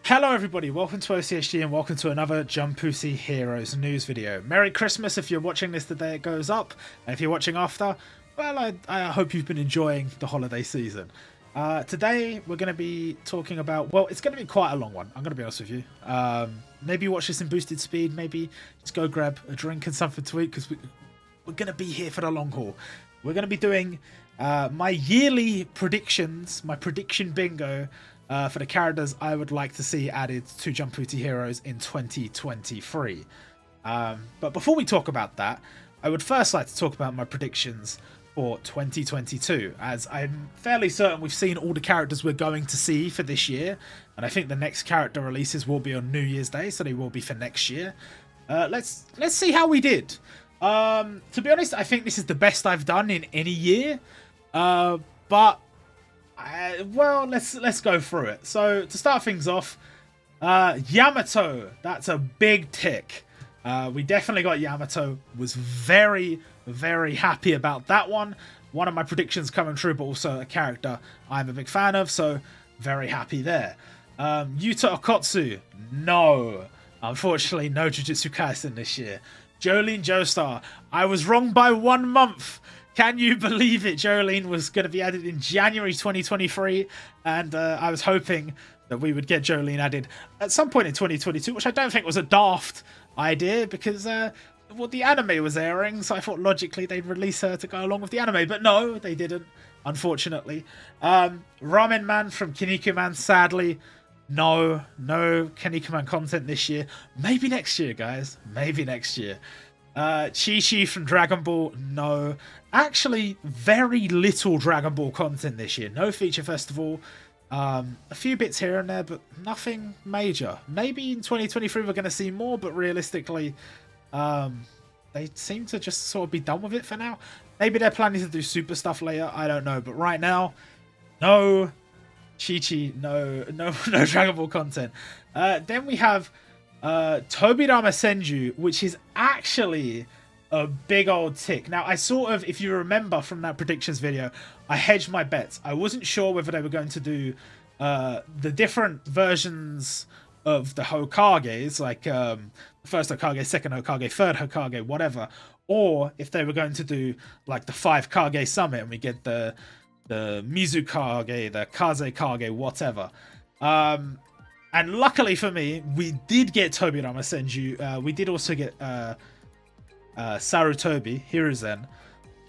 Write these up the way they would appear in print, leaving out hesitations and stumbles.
Hello everybody, welcome to OCHD and welcome to another Jumputi Heroes news video. Merry Christmas if you're watching this the day it goes up, and if you're watching after, well, I hope you've been enjoying the holiday season. Today we're going to be talking about, well, it's going to be quite a long one, I'm going to be honest with you. Maybe watch this in boosted speed, maybe just go grab a drink and something to eat, because we're going to be here for the long haul. We're going to be doing my yearly predictions, my prediction bingo, for the characters I would like to see added to Jumputi Heroes in 2023. But before we talk about that, I would first like to talk about my predictions for 2022, as I'm fairly certain we've seen all the characters we're going to see for this year, and I think the next character releases will be on New Year's Day, so they will be for next year. Let's see how we did. To be honest, I think this is the best I've done in any year, but well, let's go through it. So to start things off, Yamato, that's a big tick. We definitely got Yamato. Was very happy about that one. One of my predictions coming true, but also a character I'm a big fan of, so very happy there. Yuta Okotsu, no, unfortunately no Jujutsu Kaisen this year. Jolene Joestar, I was wrong by 1 month. Can you believe it? Jolene was going to be added in January 2023, and I was hoping that we would get Jolene added at some point in 2022, which I don't think was a daft idea, because well, the anime was airing, so I thought logically they'd release her to go along with the anime, but no, they didn't, unfortunately. Ramen Man from Kinnikuman, sadly, no Kinnikuman content this year. Maybe next year, guys, maybe next year. Chi-Chi from Dragon Ball, no. Actually, very little Dragon Ball content this year. No feature festival. A few bits here and there, but nothing major. Maybe in 2023 we're going to see more, but realistically, they seem to just sort of be done with it for now. Maybe they're planning to do super stuff later, I don't know. But right now, no Chi-Chi, no Dragon Ball content. Then we have Tobirama Senju, which is actually a big old tick. Now, I sort of, if you remember from that predictions video, I hedged my bets. I wasn't sure whether they were going to do the different versions of the Hokages, like first Hokage, second Hokage, third Hokage, whatever, or if they were going to do like the 5 Kage summit and we get the Mizukage, the Kaze Kage, whatever. And luckily for me, we did get Tobirama Senju. We did also get Sarutobi, Hiruzen.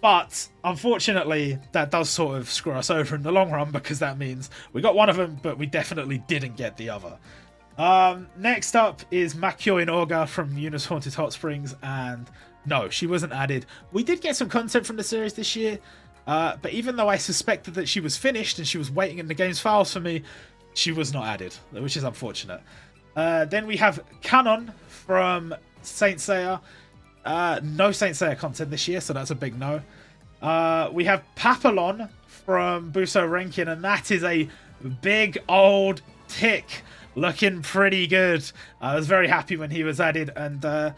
But unfortunately, that does sort of screw us over in the long run, because that means we got one of them, but we definitely didn't get the other. Next up is Makyo Inoga from Yuna's Haunted Hot Springs, and no, she wasn't added. We did get some content from the series this year, but even though I suspected that she was finished and she was waiting in the game's files for me, she was not added, which is unfortunate. Then we have Canon from Saint Seiya. No Saint Seiya content this year, so that's a big no. We have Papillon from Buso Renkin, and that is a big old tick. Looking pretty good. I was very happy when he was added, and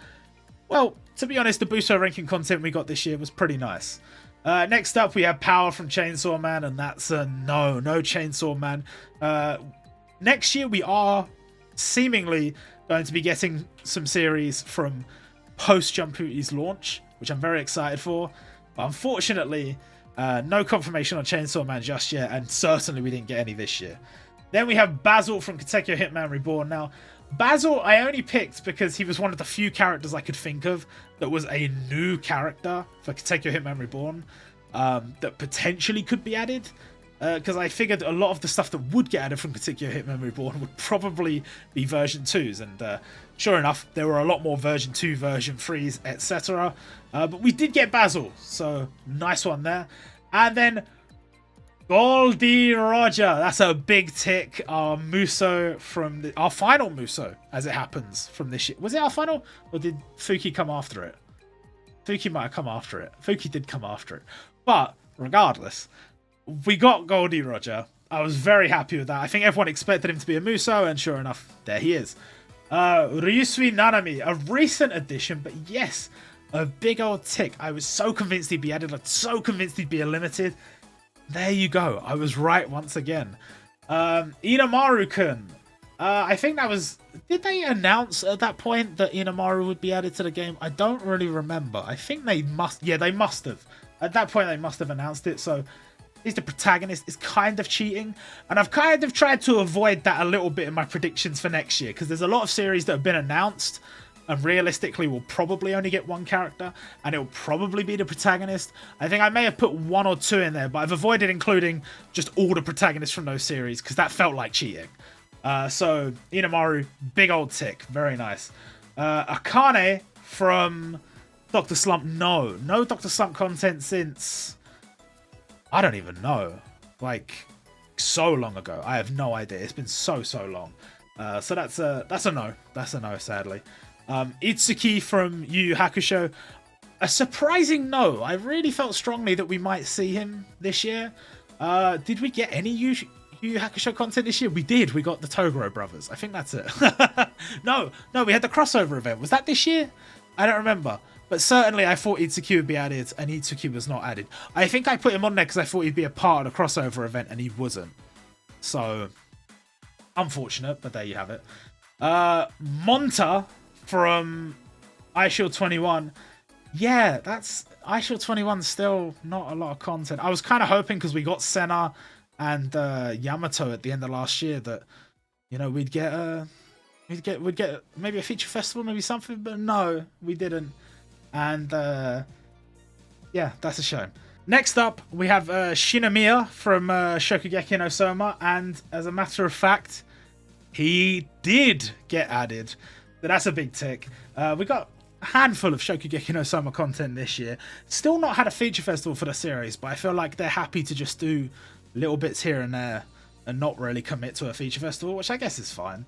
well, to be honest, the Buso Renkin content we got this year was pretty nice. Next up, we have Power from Chainsaw Man, and that's a no Chainsaw Man. Next year, we are seemingly going to be getting some series from post-Jumputi's launch, which I'm very excited for. But unfortunately, no confirmation on Chainsaw Man just yet, and certainly we didn't get any this year. Then we have Basil from Katekyo Hitman Reborn. Now, Basil I only picked because he was one of the few characters I could think of that was a new character for Katekyo Hitman Reborn that potentially could be added. Because I figured a lot of the stuff that would get added from Katekyo Hitman Reborn would probably be version 2s. And sure enough, there were a lot more version 2, version 3s, etc. But we did get Basil, so nice one there. And then Goldie Roger, that's a big tick. Our Muso from our final Muso, as it happens, from this year. Was it our final, or did Fuki come after it? Fuki might have come after it. Fuki did come after it. But regardless, we got Goldie Roger. I was very happy with that. I think everyone expected him to be a Muso, and sure enough, there he is. Ryusui Nanami, a recent addition, but yes, a big old tick. I was so convinced he'd be added. I was so convinced he'd be a limited. There you go. I was right once again. Inamaru-kun. I think that was... Did they announce at that point that Inamaru would be added to the game? I don't really remember. I think they must... Yeah, they must have. At that point, they must have announced it. So he's the protagonist. It's kind of cheating. And I've kind of tried to avoid that a little bit in my predictions for next year. Because there's a lot of series that have been announced. And realistically, we'll probably only get one character. And it'll probably be the protagonist. I think I may have put 1 or 2 in there. But I've avoided including just all the protagonists from those series. Because that felt like cheating. So, Inamaru, big old tick. Very nice. Akane from Dr. Slump. No Dr. Slump content since... I don't even know. Like, so long ago. I have no idea. It's been so long. So that's a no. That's a no, sadly. Itsuki from Yu Yu Hakusho. A surprising no. I really felt strongly that we might see him this year. Did we get any Yu Yu Hakusho content this year? We did. We got the Toguro brothers. I think that's it. No, we had the crossover event. Was that this year? I don't remember. But certainly I thought Itsuki would be added, and Itsuki was not added. I think I put him on there because I thought he'd be a part of the crossover event, and he wasn't. So, unfortunate, but there you have it. Monta from iShield 21. Yeah, that's... iShield 21 still not a lot of content. I was kind of hoping because we got Senna and Yamato at the end of last year that, you know, we'd get maybe a feature festival, maybe something, but no, we didn't. And yeah, that's a shame. Next up, we have Shinomiya from Shokugeki no Soma, and as a matter of fact, he did get added. So that's a big tick. We got a handful of Shokugeki no Soma content this year. Still not had a feature festival for the series, but I feel like they're happy to just do little bits here and there and not really commit to a feature festival, which I guess is fine.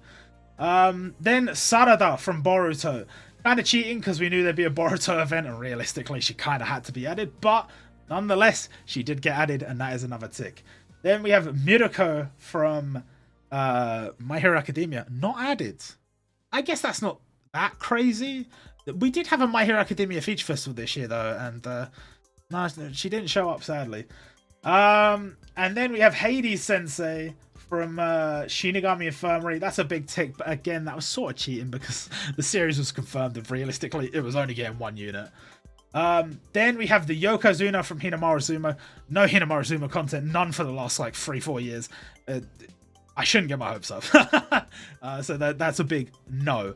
Then Sarada from Boruto. Kind of cheating because we knew there'd be a Boruto event, and realistically she kind of had to be added, but nonetheless she did get added, and that is another tick. Then we have Miruko from My Hero Academia, not added. I guess that's not that crazy. We did have a My Hero Academia feature festival this year though, and no, she didn't show up, sadly. And then we have Hades Sensei from Shinigami Infirmary. That's a big tick, but again, that was sort of cheating because the series was confirmed and realistically it was only getting 1 unit. Then we have the Yokozuna from Hinamaru Zumo. No Hinamaru Zumo content, none for the last like 3-4 years. I shouldn't get my hopes up. So that's a big no.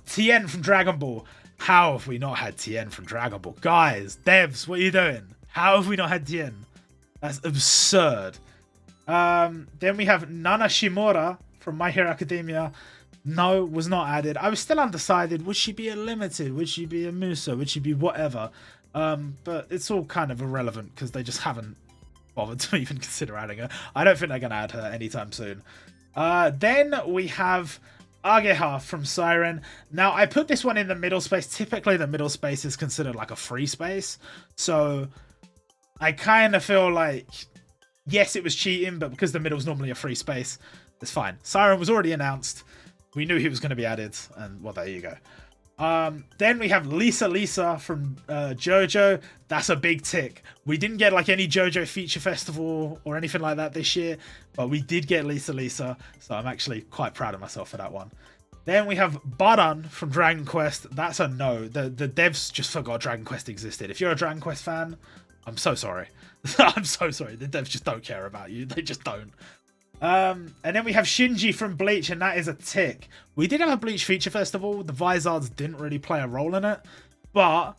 Tien from Dragon Ball. How have we not had Tien from Dragon Ball? Guys, devs, what are you doing? How have we not had Tien? That's absurd. Then we have Nana Shimura from My Hero Academia. No, was not added. I was still undecided. Would she be a limited? Would she be a Muso? Would she be whatever? But it's all kind of irrelevant because they just haven't bothered to even consider adding her. I don't think they're going to add her anytime soon. Then we have Ageha from Siren. Now, I put this one in the middle space. Typically, the middle space is considered like a free space. So I kind of feel like, yes, it was cheating, but because the middle's normally a free space, it's fine. Siren was already announced. We knew he was going to be added, and well, there you go. Then we have Lisa from JoJo. That's a big tick. We didn't get like any JoJo feature festival or anything like that this year, but we did get Lisa, so I'm actually quite proud of myself for that one. Then we have Baran from Dragon Quest. That's a no. The devs just forgot Dragon Quest existed. If you're a Dragon Quest fan, I'm so sorry. I'm so sorry. The devs just don't care about you. They just don't. And then we have Shinji from Bleach, and that is a tick. We did have a Bleach feature festival. The Vizards didn't really play a role in it, but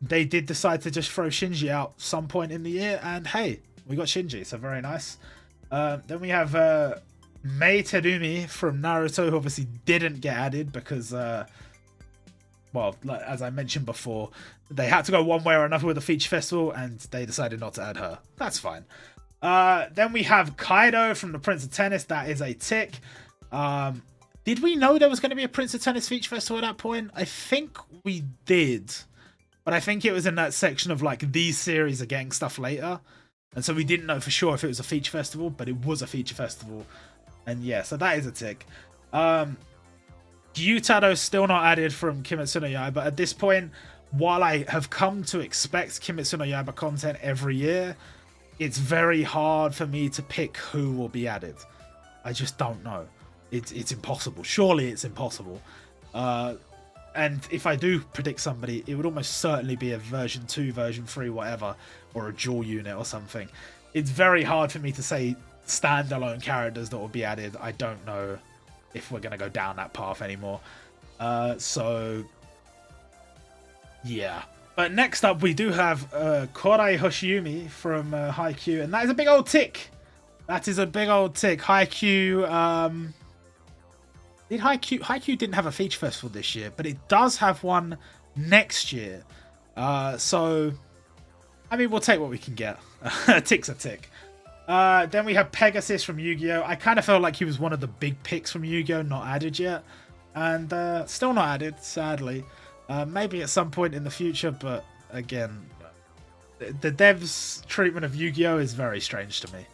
they did decide to just throw Shinji out some point in the year, and hey, we got Shinji, so very nice. Then we have Mei Terumi from Naruto, who obviously didn't get added because well, like, as I mentioned before, they had to go one way or another with the feature festival, and they decided not to add her. That's fine. Then we have Kaido from the Prince of Tennis. That is a tick. Did we know there was going to be a Prince of Tennis feature festival at that point? I think we did. But I think it was in that section of like, these series are getting stuff later. And so we didn't know for sure if it was a feature festival, but it was a feature festival. And yeah, so that is a tick. Gyutado's still not added from Kimetsu no Yaiba. At this point, while I have come to expect Kimetsu no Yaiba content every year, it's very hard for me to pick who will be added. I just don't know. it's impossible. Surely it's impossible. And if I do predict somebody, it would almost certainly be a version 2, version 3, whatever, or a dual unit or something. It's very hard for me to say standalone characters that will be added. I don't know if we're going to go down that path anymore. So, yeah. But next up, we do have Korai Hoshiumi from Haikyuu, and that is a big old tick. That is a big old tick. Haikyuu, Haikyuu didn't have a feature festival this year, but it does have one next year. So, I mean, we'll take what we can get. A tick's a tick. Then we have Pegasus from Yu-Gi-Oh! I kind of felt like he was one of the big picks from Yu-Gi-Oh! Not added yet. And still not added, sadly. Maybe at some point in the future, but again, the devs' treatment of Yu-Gi-Oh! Is very strange to me.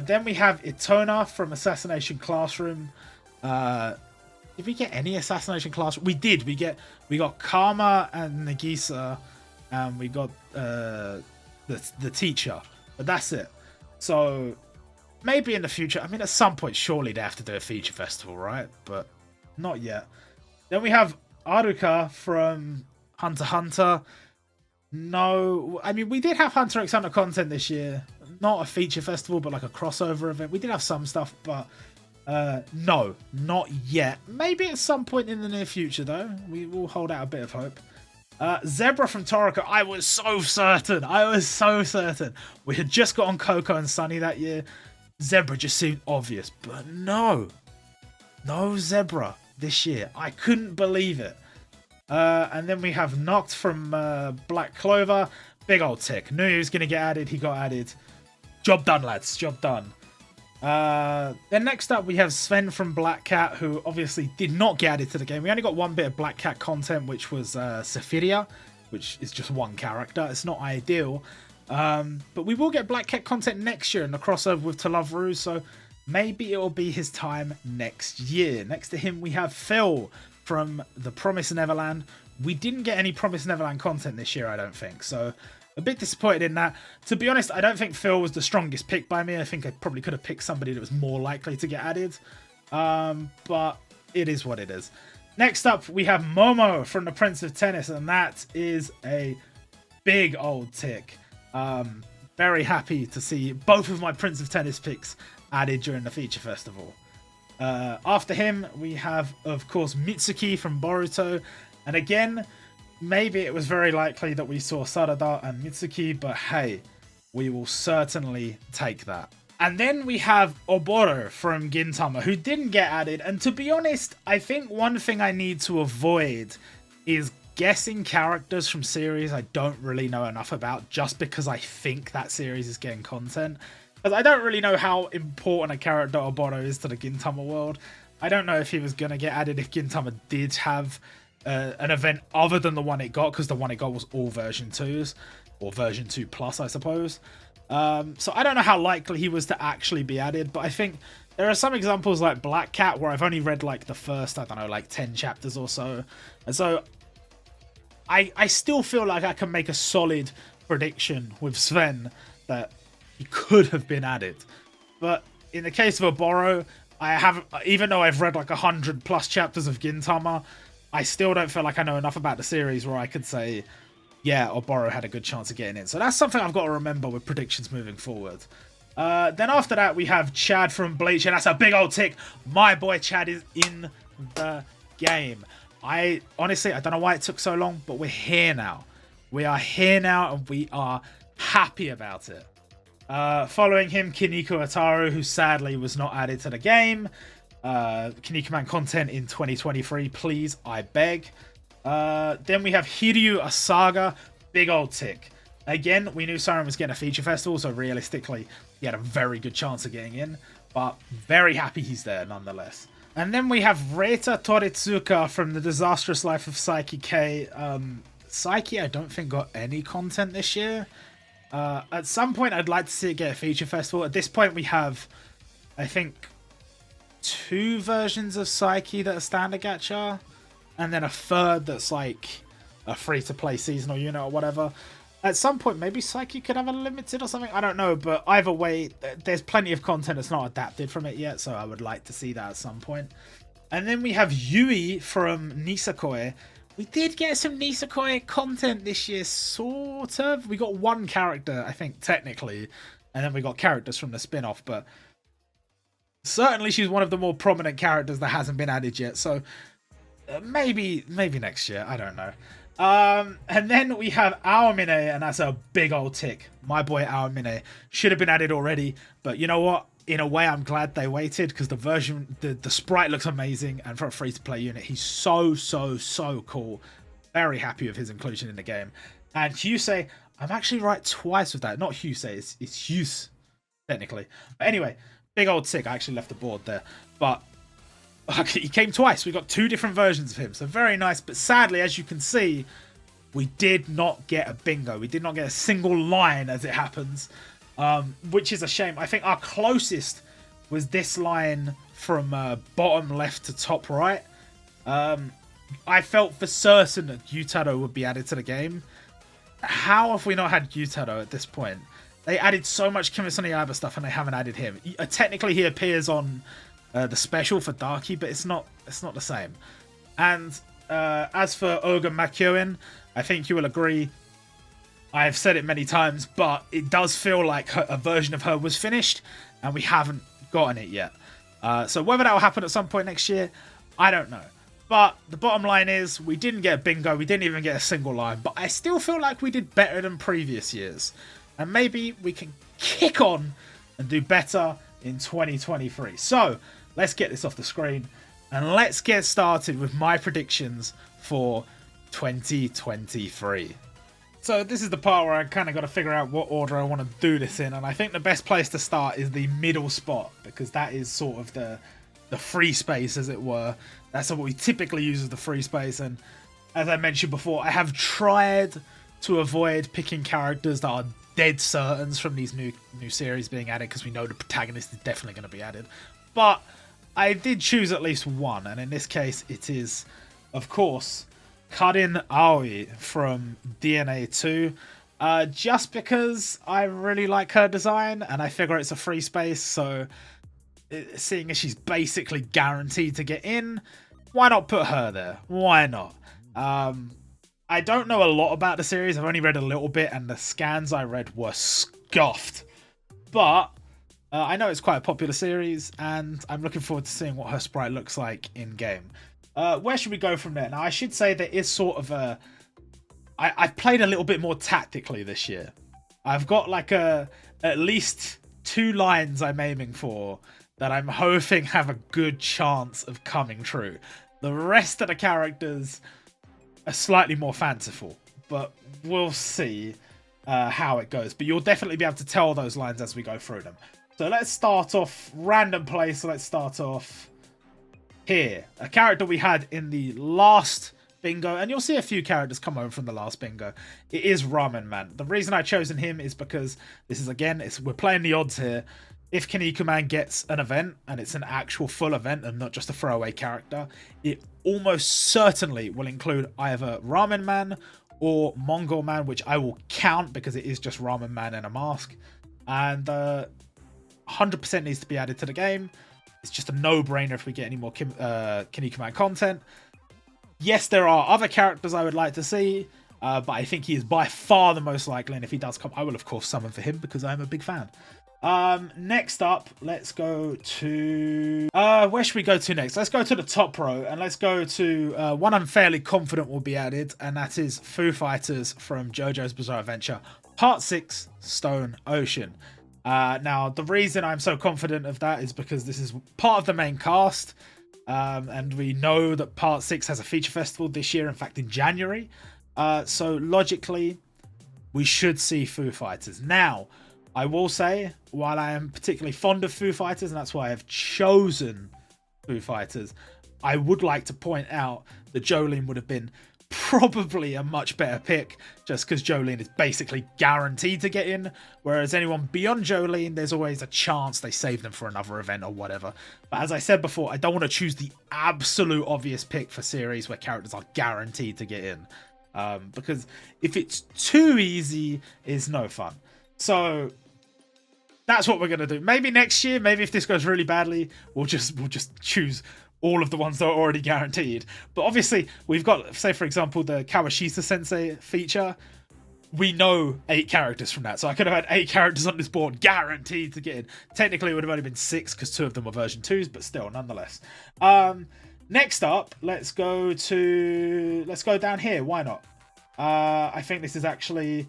Then we have Itona from Assassination Classroom. Did we get any Assassination Classroom? We did. We got Karma and Nagisa, and we got the teacher. But that's it. So maybe in the future. I mean, at some point, surely they have to do a feature festival, right? But not yet. Then we have Aruka from Hunter x Hunter. No, I mean, we did have Hunter x Hunter content this year. Not a feature festival, but like a crossover event. We did have some stuff, but no, not yet. Maybe at some point in the near future, though. We will hold out a bit of hope. Zebra from Toriko. I was so certain. We had just got on Coco and Sunny that year. Zebra just seemed obvious, but no Zebra this year. I couldn't believe it. And then we have Noct from Black Clover. Big old tick. Knew he was going to get added. He got added. Job done, lads. Job done. Then next up, we have Sven from Black Cat, who obviously did not get added to the game. We only got one bit of Black Cat content, which was Sephiria, which is just one character. It's not ideal. But we will get Black Cat content next year in the crossover with To Love Ru, so maybe it will be his time next year. Next to him, we have Phil from The Promised Neverland. We didn't get any Promised Neverland content this year, I don't think, so a bit disappointed in that. To be honest, I don't think Phil was the strongest pick by me. I think I probably could have picked somebody that was more likely to get added. But it is what it is. Next up, we have Momo from The Prince of Tennis, and that is a big old tick. Very happy to see both of my Prince of Tennis picks added during the feature festival. After him, we have, of course, Mitsuki from Boruto. And again, maybe it was very likely that we saw Sarada and Mitsuki, but hey, we will certainly take that. And then we have Oboro from Gintama, who didn't get added. And to be honest, I think one thing I need to avoid is guessing characters from series I don't really know enough about just because I think that series is getting content. Because I don't really know how important a character Oboro is to the Gintama world. I don't know if he was going to get added if Gintama did have an event other than the one it got, because the one it got was all version 2s, or version 2 plus, I suppose. So I don't know how likely he was to actually be added, but I think there are some examples like Black Cat where I've only read like the first, I don't know, like 10 chapters or so. And so I still feel like I can make a solid prediction with Sven that he could have been added. But in the case of Oboro, I haven't, even though I've read like 100 plus chapters of Gintama, I still don't feel like I know enough about the series where I could say, yeah, Oboro had a good chance of getting in. So that's something I've got to remember with predictions moving forward. Then after that, we have Chad from Bleach, and that's a big old tick. My boy Chad is in the game. Honestly, I don't know why it took so long, but we're here now. We are here now, and we are happy about it. Following him, Kiniko Ataru, who sadly was not added to the game. Kinnikuman content in 2023, please, I beg. Then we have Hiryu Asaga, big old tick. Again, we knew Siren was getting a feature festival, so realistically, he had a very good chance of getting in, but very happy he's there nonetheless. And then we have Reita Toritsuka from The Disastrous Life of Saiki K. Saiki, I don't think got any content this year. At some point, I'd like to see it get a feature festival. At this point, we have, I think, 2 versions of Saiki that are standard gacha, and then a third that's like a free-to-play seasonal unit or whatever. At some point, maybe Psyche could have a limited or something. I don't know, but either way, there's plenty of content that's not adapted from it yet, so I would like to see that at some point. And then we have Yui from Nisekoi. We did get some Nisekoi content this year, sort of. We got one character, I think, technically, and then we got characters from the spin-off, but certainly she's one of the more prominent characters that hasn't been added yet, so maybe next year, I don't know. And then we have Aomine, and that's a big old tick. My boy Aomine should have been added already, but you know what? In a way, I'm glad they waited, because the version, the sprite looks amazing, and for a free-to-play unit, he's so cool. Very happy with his inclusion in the game. And Husei, I'm actually right twice with that. Not Husei, it's Huse, technically. But anyway, big old tick. I actually left the board there, but he came twice. We got 2 different versions of him, so very nice. But sadly, as you can see, we did not get a bingo. We did not get a single line, as it happens, which is a shame. I think our closest was this line from bottom left to top right. I felt for certain that Yutaro would be added to the game. How have we not had Yutaro at this point? They added so much Kimetsu no Yaiba stuff, and they haven't added him. Technically, he appears on the special for Darky, but it's not the same. And as for Oga Makyoin, I think you will agree. I have said it many times, but it does feel like a version of her was finished, and we haven't gotten it yet. So whether that will happen at some point next year, I don't know. But the bottom line is, we didn't get a bingo, we didn't even get a single line, but I still feel like we did better than previous years. And maybe we can kick on and do better in 2023. So let's get this off the screen, and let's get started with my predictions for 2023. So this is the part where I kind of got to figure out what order I want to do this in, and I think the best place to start is the middle spot, because that is sort of the free space, as it were. That's what we typically use as the free space, and as I mentioned before, I have tried to avoid picking characters that are dead certains from these new series being added, because we know the protagonist is definitely going to be added. But I did choose at least one, and in this case it is, of course, Karin Aoi from DNA 2. Just because I really like her design, and I figure it's a free space, so seeing as she's basically guaranteed to get in, why not put her there? Why not? I don't know a lot about the series. I've only read a little bit, and the scans I read were scoffed. But I know it's quite a popular series, and I'm looking forward to seeing what her sprite looks like in-game. Where should we go from there? Now, I should say there is sort of a... I've played a little bit more tactically this year. I've got like at least 2 lines I'm aiming for that I'm hoping have a good chance of coming true. The rest of the characters are slightly more fanciful, but we'll see how it goes. But you'll definitely be able to tell those lines as we go through them. So let's start off random place. So let's start off here. A character we had in the last bingo, and you'll see a few characters come over from the last bingo. It is Ramen Man. The reason I've chosen him is because this is, again, we're playing the odds here. If Kinnikuman gets an event, and it's an actual full event and not just a throwaway character, it almost certainly will include either Ramen Man or Mongol Man, which I will count because it is just Ramen Man and a mask. And 100% needs to be added to the game. It's just a no-brainer if we get any more Kinnikuman content. Yes, there are other characters I would like to see, but I think he is by far the most likely, and if he does come, I will of course summon for him because I'm a big fan. Next up, let's go to... where should we go to next? Let's go to the top row, and let's go to one I'm fairly confident will be added, and that is Foo Fighters from JoJo's Bizarre Adventure, Part 6, Stone Ocean. Now, the reason I'm so confident of that is because this is part of the main cast, and we know that Part 6 has a feature festival this year, in fact in January, so logically we should see Foo Fighters. Now, I will say, while I am particularly fond of Foo Fighters, and that's why I have chosen Foo Fighters, I would like to point out that Jolene would have been probably a much better pick, just because Jolene is basically guaranteed to get in, whereas anyone beyond Jolene, there's always a chance they save them for another event or whatever. But as I said before, I don't want to choose the absolute obvious pick for series where characters are guaranteed to get in. because if it's too easy, it's no fun. So that's what we're gonna do. Maybe next year, maybe if this goes really badly, we'll just choose all of the ones that are already guaranteed. But obviously, we've got, say for example, the Kawashita Sensei feature. We know 8 characters from that, so I could have had 8 characters on this board guaranteed to get in. Technically, it would have only been 6 because 2 of them were version 2s, but still, nonetheless. Next up, let's go down here. Why not? I think this is actually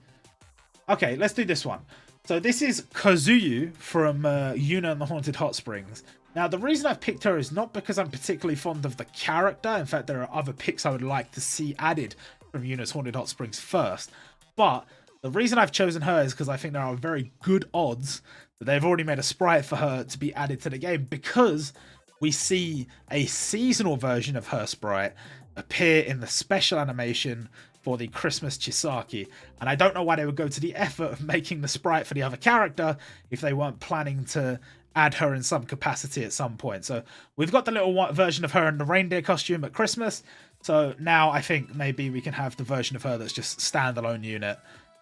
okay. Let's do this one. So this is Kazuyu from Yuna and the Haunted Hot Springs. Now, the reason I've picked her is not because I'm particularly fond of the character. In fact, there are other picks I would like to see added from Yuna's Haunted Hot Springs first. But the reason I've chosen her is because I think there are very good odds that they've already made a sprite for her to be added to the game, because we see a seasonal version of her sprite appear in the special animation for the Christmas Chisaki. And I don't know why they would go to the effort of making the sprite for the other character if they weren't planning to add her in some capacity at some point. So we've got the little version of her in the reindeer costume at Christmas. So now I think maybe we can have the version of her that's just standalone unit.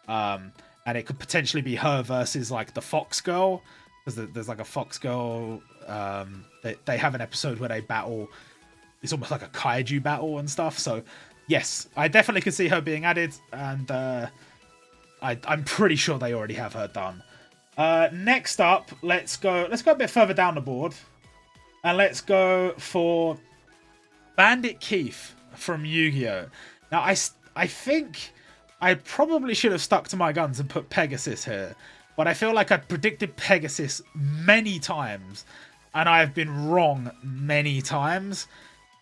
And it could potentially be her versus like the Fox Girl, because there's like a Fox Girl. They have an episode where they battle. It's almost like a kaiju battle and stuff. So yes, I definitely could see her being added, and I'm pretty sure they already have her done. Next up, let's go a bit further down the board, and let's go for Bandit Keith from Yu-Gi-Oh! Now, I think I probably should have stuck to my guns and put Pegasus here, but I feel like I predicted Pegasus many times, and I've been wrong many times,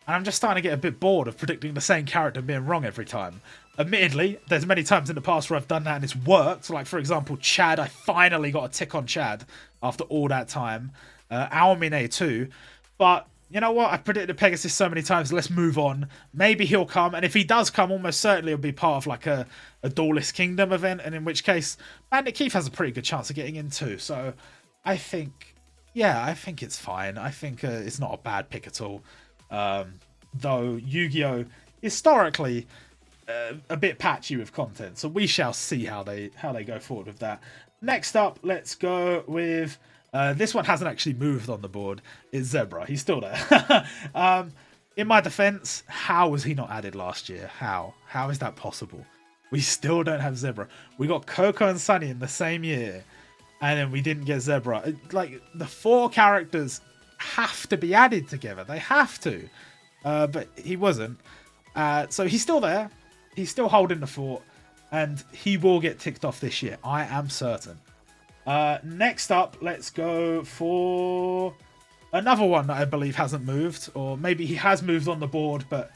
and I'm just starting to get a bit bored of predicting the same character and being wrong every time. Admittedly, there's many times in the past where I've done that and it's worked. Like, for example, Chad, I finally got a tick on Chad after all that time. Aomine too. But you know what? I've predicted Pegasus so many times. Let's move on. Maybe he'll come. And if he does come, almost certainly it'll be part of like a Duelist Kingdom event. And in which case, Bandit Keith has a pretty good chance of getting in too. So I think, yeah, I think it's fine. I think it's not a bad pick at all. Though Yu-Gi-Oh! Historically a bit patchy with content, so we shall see how they go forward with that. Next up, let's go with this one hasn't actually moved on the board. It's Zebra. He's still there. In my defense, how was he not added last year? How is that possible? We still don't have Zebra. We got Coco and Sunny in the same year, and then we didn't get Zebra. Like, the 4 characters have to be added together. They have to. But he wasn't. So he's still there. He's still holding the fort, and he will get ticked off this year. I am certain. Next up, let's go for another one that I believe hasn't moved, or maybe he has moved on the board, but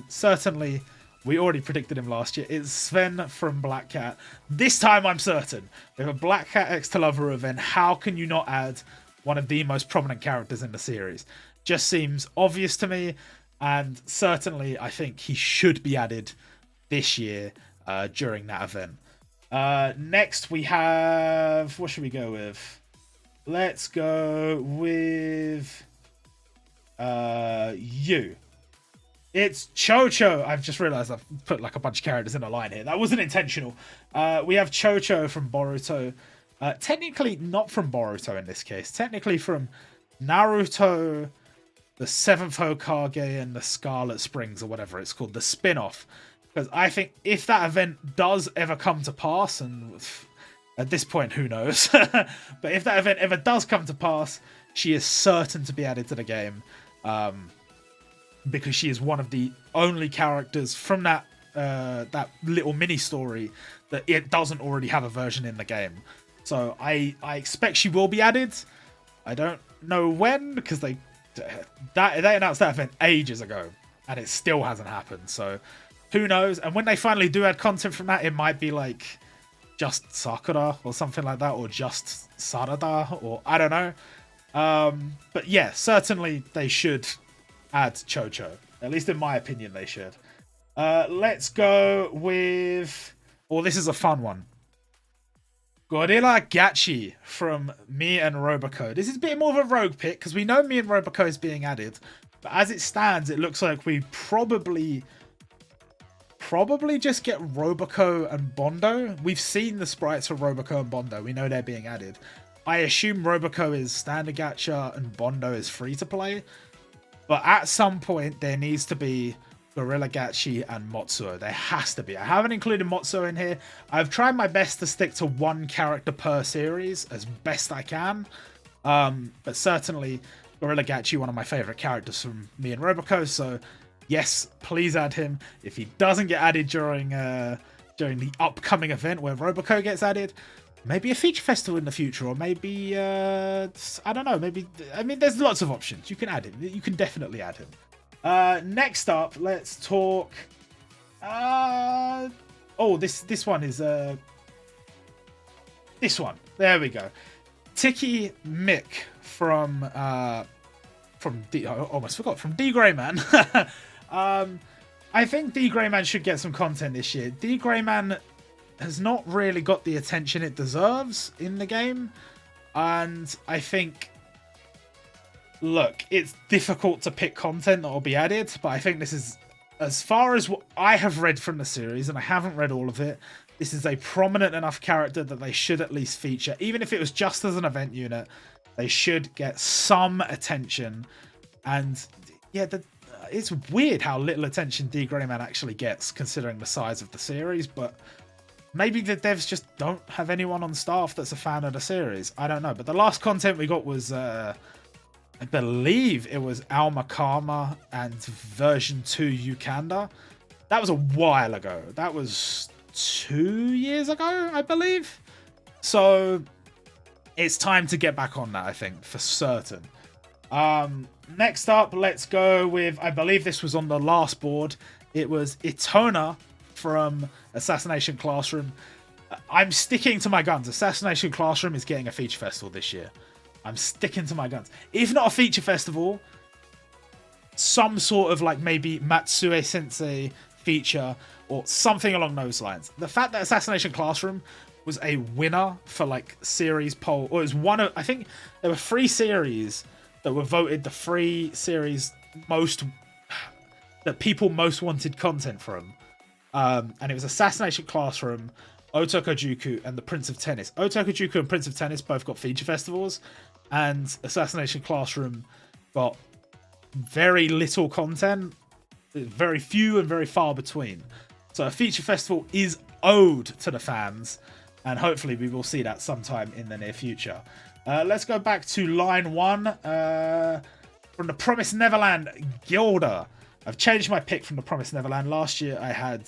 certainly we already predicted him last year. It's Sven from Black Cat. This time I'm certain. We have a Black Cat X to Lover event. How can you not add one of the most prominent characters in the series? Just seems obvious to me. And certainly, I think he should be added this year during that event. Next, we have... What should we go with? Let's go with... you. It's Chocho. I've just realized I've put like a bunch of characters in a line here. That wasn't intentional. We have Chocho from Boruto. Technically not from Boruto in this case. Technically from Naruto, the 7th Hokage, and the Scarlet Springs, or whatever it's called, the spin-off. Because I think if that event does ever come to pass, and at this point, who knows? But if that event ever does come to pass, she is certain to be added to the game. Because she is one of the only characters from that little mini story that it doesn't already have a version in the game. So I expect she will be added. I don't know when, because they announced that event ages ago and it still hasn't happened. So who knows? And when they finally do add content from that, it might be like just Sakura or something like that, or just Sarada, or I don't know. But yeah, certainly they should add Chocho. At least in my opinion, they should. Let's go with... Oh, this is a fun one. Gorilla Gachi from me and Roboco. This is a bit more of a rogue pick, because we know me and Roboco is being added. But as it stands, it looks like we probably probably just get Roboco and Bondo. We've seen the sprites for Roboco and Bondo. We know they're being added. I assume Roboco is standard gacha and Bondo is free to play. But at some point, there needs to be Gorilla Gachi and Motsuo. There has to be. I haven't included Motsuo in here. I've tried my best to stick to one character per series as best I can. But certainly, Gorilla Gachi, one of my favorite characters from me and Roboco. So, yes, please add him. If he doesn't get added during the upcoming event where Roboco gets added, maybe a feature festival in the future, or maybe, I don't know, maybe, I mean, there's lots of options. You can add him. You can definitely add him. Next up, let's talk, oh, this one is, this one. There we go. Tiki Mick from D, I almost forgot, from D Greyman. I think D Greyman should get some content this year. D Greyman has not really got the attention it deserves in the game, and I think, look, it's difficult to pick content that will be added, but I think this is, as far as what I have read from the series, and I haven't read all of it, this is a prominent enough character that they should at least feature. Even if it was just as an event unit, they should get some attention. And yeah, it's weird how little attention D Greyman actually gets considering the size of the series, but maybe the devs just don't have anyone on staff that's a fan of the series. I don't know. But the last content we got was, I believe it was Alma Karma and version 2 Yukanda. That was a while ago. That was 2 years ago, I believe. So it's time to get back on that, I think, for certain. Next up, let's go with, I believe this was on the last board. It was Itona from Assassination Classroom. I'm sticking to my guns. Assassination Classroom is getting a feature festival this year. I'm sticking to my guns. If not a feature festival, some sort of like maybe Matsue Sensei feature or something along those lines. The fact that Assassination Classroom was a winner for like series poll, or it was one of, I think there were 3 series that were voted the 3 series most, that people most wanted content from. And it was Assassination Classroom, Otoko Juku, and the Prince of Tennis. Otoko Juku and Prince of Tennis both got feature festivals, and Assassination Classroom got very little content, very few and very far between. So a feature festival is owed to the fans, and hopefully we will see that sometime in the near future. Let's go back to line 1 from the Promised Neverland, Gilda. I've changed my pick from the Promised Neverland. Last year I had,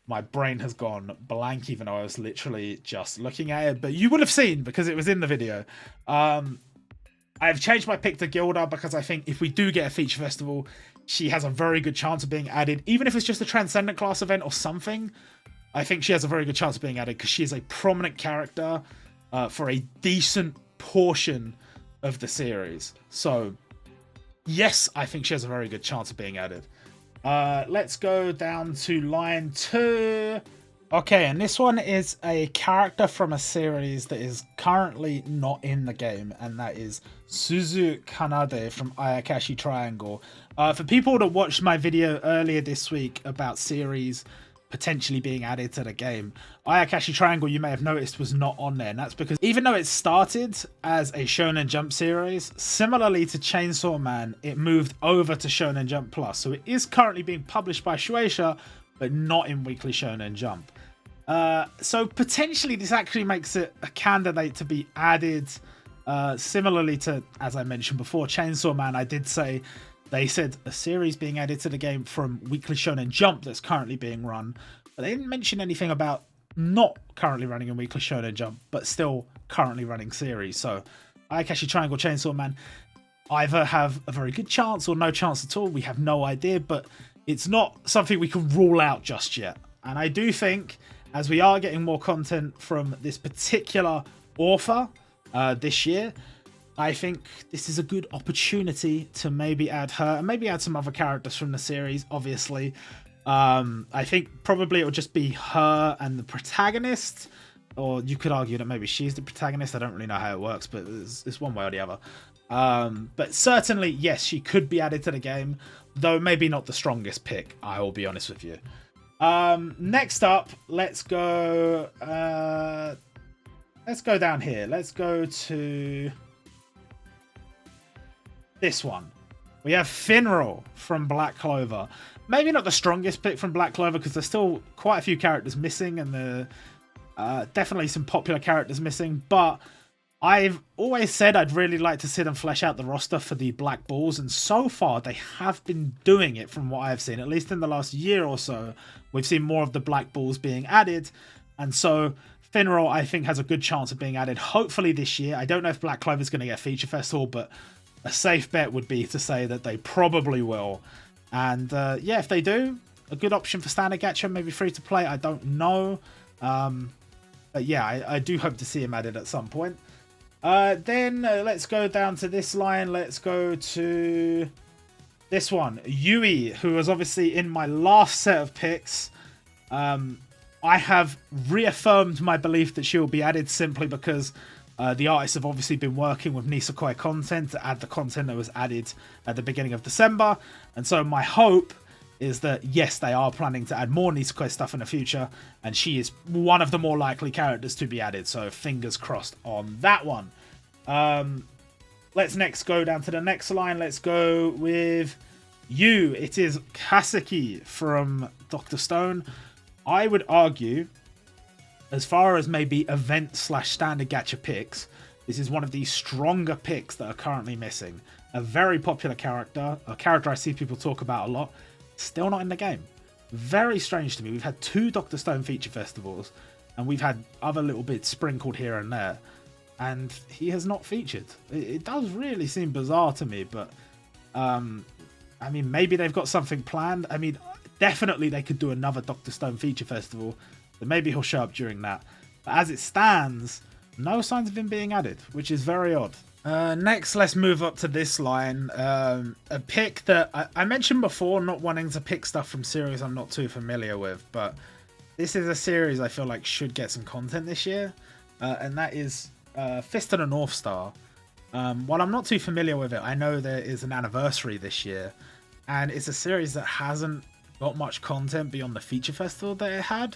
my brain has gone blank even though I was literally just looking at it, but you would have seen because it was in the video. I've changed my pick to Gilda because I think if we do get a feature festival, she has a very good chance of being added. Even if it's just a Transcendent class event or something, I think she has a very good chance of being added because she is a prominent character for a decent portion of the series. So yes, I think she has a very good chance of being added. Let's go down to line 2. Okay, and this one is a character from a series that is currently not in the game, and that is Suzu Kanade from Ayakashi Triangle. For people that watched my video earlier this week about series potentially being added to the game, Ayakashi Triangle, you may have noticed, was not on there, and that's because even though it started as a Shonen Jump series, similarly to Chainsaw Man, it moved over to Shonen Jump Plus, so it is currently being published by Shueisha, but not in Weekly Shonen Jump. So potentially this actually makes it a candidate to be added, similarly to, as I mentioned before, Chainsaw Man. I did say, they said a series being added to the game from Weekly Shonen Jump that's currently being run, but they didn't mention anything about not currently running in Weekly Shonen Jump, but still currently running series. So Ayakashi Triangle, Chainsaw Man either have a very good chance or no chance at all. We have no idea, but it's not something we can rule out just yet. And I do think, as we are getting more content from this particular author this year, I think this is a good opportunity to maybe add her and maybe add some other characters from the series, obviously. I think probably it will just be her and the protagonist, or you could argue that maybe she's the protagonist. I don't really know how it works, but it's one way or the other. But certainly, yes, she could be added to the game, though maybe not the strongest pick, I will be honest with you. Next up, let's go down here. Let's go to this one. We have Finral from Black Clover. Maybe not the strongest pick from Black Clover because there's still quite a few characters missing, and there definitely some popular characters missing, but I've always said I'd really like to see them flesh out the roster for the Black Balls, and so far they have been doing it from what I've seen. At least in the last year or so, we've seen more of the Black Balls being added, and so Finral, I think, has a good chance of being added hopefully this year. I don't know if Black Clover's going to get a feature festival, but a safe bet would be to say that they probably will. And yeah, if they do, a good option for standard gacha, maybe free to play, I don't know. But yeah, I do hope to see him added at some point. Then let's go down to this line. Let's go to this one. Yui, who was obviously in my last set of picks. I have reaffirmed my belief that she will be added simply because the artists have obviously been working with Nisekoi Content to add the content that was added at the beginning of December. And so my hope is that, yes, they are planning to add more Nisekoi stuff in the future, and she is one of the more likely characters to be added, so fingers crossed on that one. Let's next go down to the next line. Let's go with you. It is Kaseki from Dr. Stone. I would argue, as far as maybe event / standard gacha picks, this is one of the stronger picks that are currently missing. A very popular character, a character I see people talk about a lot, still not in the game. Very strange to me. We've had 2 Dr. Stone feature festivals, and we've had other little bits sprinkled here and there, and he has not featured. It does really seem bizarre to me, but I mean, maybe they've got something planned. I mean, definitely they could do another Dr. Stone feature festival, so maybe he'll show up during that. But as it stands, no signs of him being added, which is very odd. Next, let's move up to this line. A pick that I mentioned before, not wanting to pick stuff from series I'm not too familiar with, but this is a series I feel like should get some content this year, and that is Fist of the North Star. While I'm not too familiar with it, I know there is an anniversary this year, and it's a series that hasn't got much content beyond the feature festival that it had,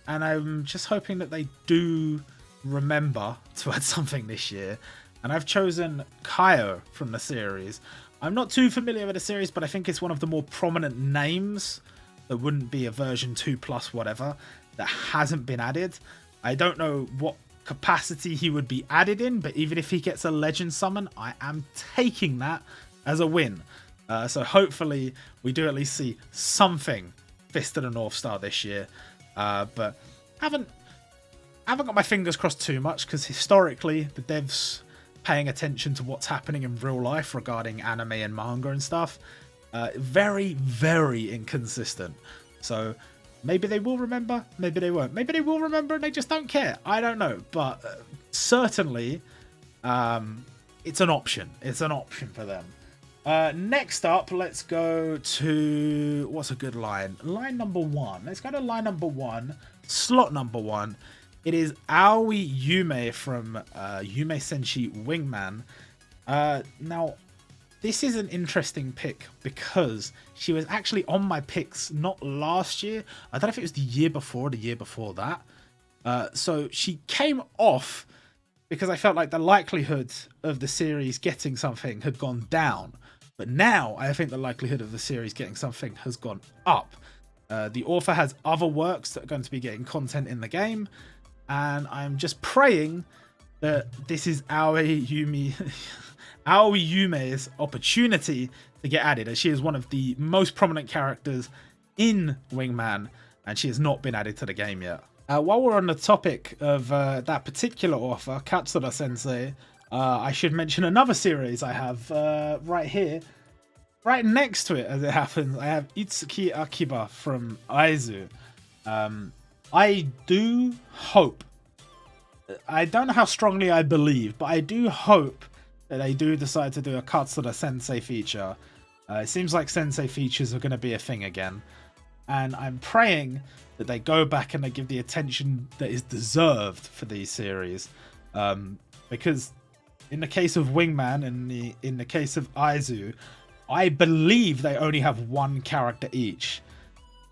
and I'm just hoping that they do remember to add something this year. And I've chosen Kaio from the series. I'm not too familiar with the series, but I think it's one of the more prominent names that wouldn't be a version 2+ whatever that hasn't been added. I don't know what capacity he would be added in, but even if he gets a legend summon, I am taking that as a win. So hopefully we do at least see something Fist of the North Star this year. But haven't got my fingers crossed too much, because historically the devs paying attention to what's happening in real life regarding anime and manga and stuff, very, very inconsistent. So maybe they will remember, maybe they won't. Maybe they will remember and they just don't care. I don't know, but certainly it's an option. It's an option for them. Next up, let's go to, what's a good line? Line number 1. Let's go to line number 1, slot number 1. It is Aoi Yume from Yume Senshi Wingman. Now, this is an interesting pick because she was actually on my picks not last year. I don't know if it was the year before or the year before that. So she came off because I felt like the likelihood of the series getting something had gone down. But now I think the likelihood of the series getting something has gone up. The author has other works that are going to be getting content in the game, and I'm just praying that this is Aoi Yume's opportunity to get added, as she is one of the most prominent characters in Wingman, and she has not been added to the game yet. While we're on the topic of that particular author, Katsura Sensei, I should mention another series I have right here. Right next to it, as it happens, I have Itsuki Akiba from Aizu. I do hope, I don't know how strongly I believe, but I do hope that they do decide to do a Katsura Sensei feature. It seems like Sensei features are going to be a thing again. And I'm praying that they go back and they give the attention that is deserved for these series. Because in the case of Wingman and in the case of Aizu, I believe they only have one character each,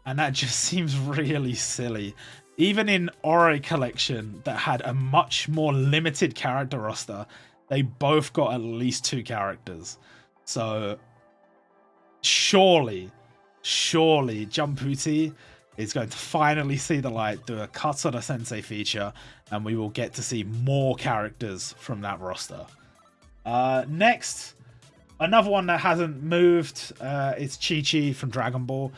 and that just seems really silly. Even in Ori Collection, that had a much more limited character roster, they both got at least 2 characters. So surely Jumputi is going to finally see the light, do a Katsura Sensei feature, and we will get to see more characters from that roster. Next, another one that hasn't moved is Chi-Chi from Dragon Ball.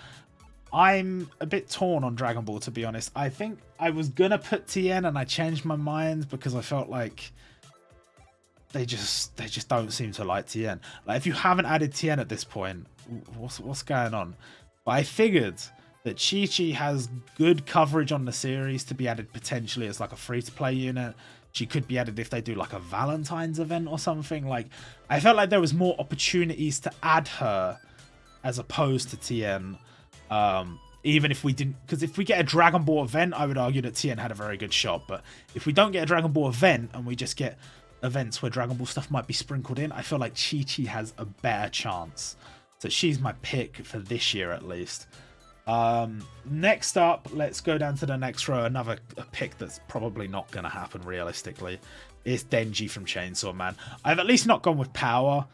I'm a bit torn on Dragon Ball, to be honest. I think I was gonna put Tien and I changed my mind because I felt like they just don't seem to like Tien. Like, if you haven't added Tien at this point, what's going on? But I figured that Chi-Chi has good coverage on the series to be added potentially as like a free-to-play unit. She could be added if they do like a Valentine's event or something. Like, I felt like there was more opportunities to add her as opposed to Tien. Even if we didn't, because if we get a Dragon Ball event, I would argue that Tien had a very good shot. But if we don't get a Dragon Ball event and we just get events where Dragon Ball stuff might be sprinkled in, I feel like Chi-Chi has a better chance. So she's my pick for this year at least. Next up, let's go down to the next row. Another pick that's probably not going to happen realistically is Denji from Chainsaw Man. I've at least not gone with Power,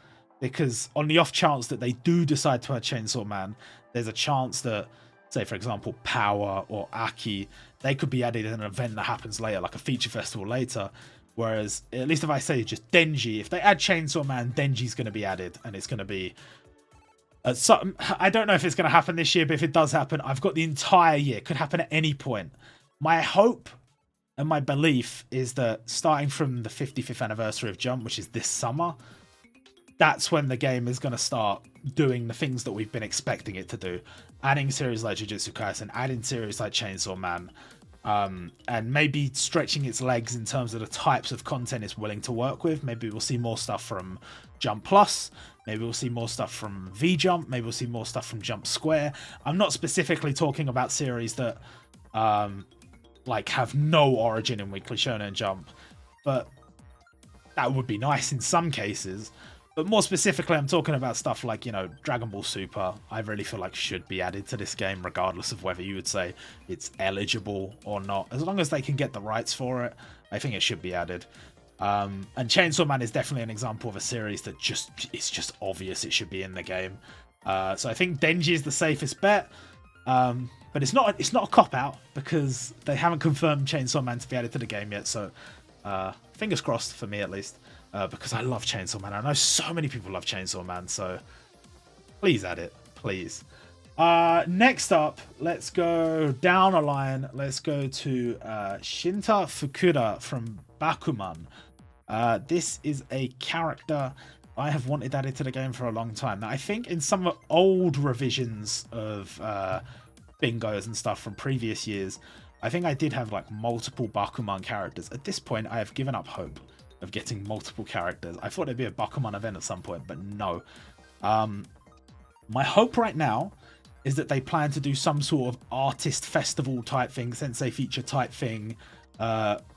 because on the off chance that they do decide to add Chainsaw Man, there's a chance that, say for example, Power or Aki, they could be added in an event that happens later, like a feature festival later. Whereas, at least if I say just Denji, if they add Chainsaw Man, Denji's going to be added, and it's going to be I don't know if it's going to happen this year, but if it does happen, I've got the entire year. It could happen at any point. My hope and my belief is that starting from the 55th anniversary of Jump, which is this summer, that's when the game is going to start doing the things that we've been expecting it to do. Adding series like Jujutsu Kaisen, adding series like Chainsaw Man, and maybe stretching its legs in terms of the types of content it's willing to work with. Maybe we'll see more stuff from Jump Plus. Maybe we'll see more stuff from V-Jump. Maybe we'll see more stuff from Jump Square. I'm not specifically talking about series that like have no origin in Weekly Shonen Jump, but that would be nice in some cases. But more specifically, I'm talking about stuff like, you know, Dragon Ball Super. I really feel like should be added to this game, regardless of whether you would say it's eligible or not. As long as they can get the rights for it, I think it should be added. And Chainsaw Man is definitely an example of a series that it's just obvious it should be in the game. So I think Denji is the safest bet. But it's not a cop-out, because they haven't confirmed Chainsaw Man to be added to the game yet. So fingers crossed for me at least. Because I love Chainsaw Man. I know so many people love Chainsaw Man, so please add it, please. Next up, let's go down a line. Let's go to Shinta Fukuda from Bakuman. This is a character I have wanted added to the game for a long time. Now, I think in some old revisions of bingos and stuff from previous years, I think I did have like multiple Bakuman characters. At this point, I have given up hope of getting multiple characters. I thought there'd be a Bakuman event at some point, but no. My hope right now is that they plan to do some sort of artist festival type thing, sensei feature type thing,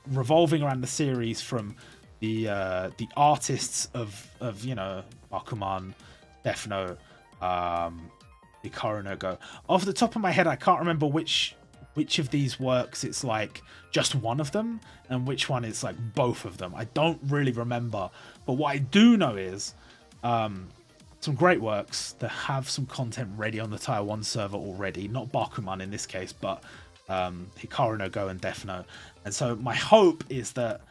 revolving around the series from the artists of you know, Bakuman, Death Note, Hikaru no Go. Off the top of my head, I can't remember which of these works it's like just one of them and which one is like both of them. I don't really remember, but what I do know is some great works that have some content ready on the Tier 1 server already, not Bakuman in this case, but Hikaru no Go and Death Note. And so my hope is that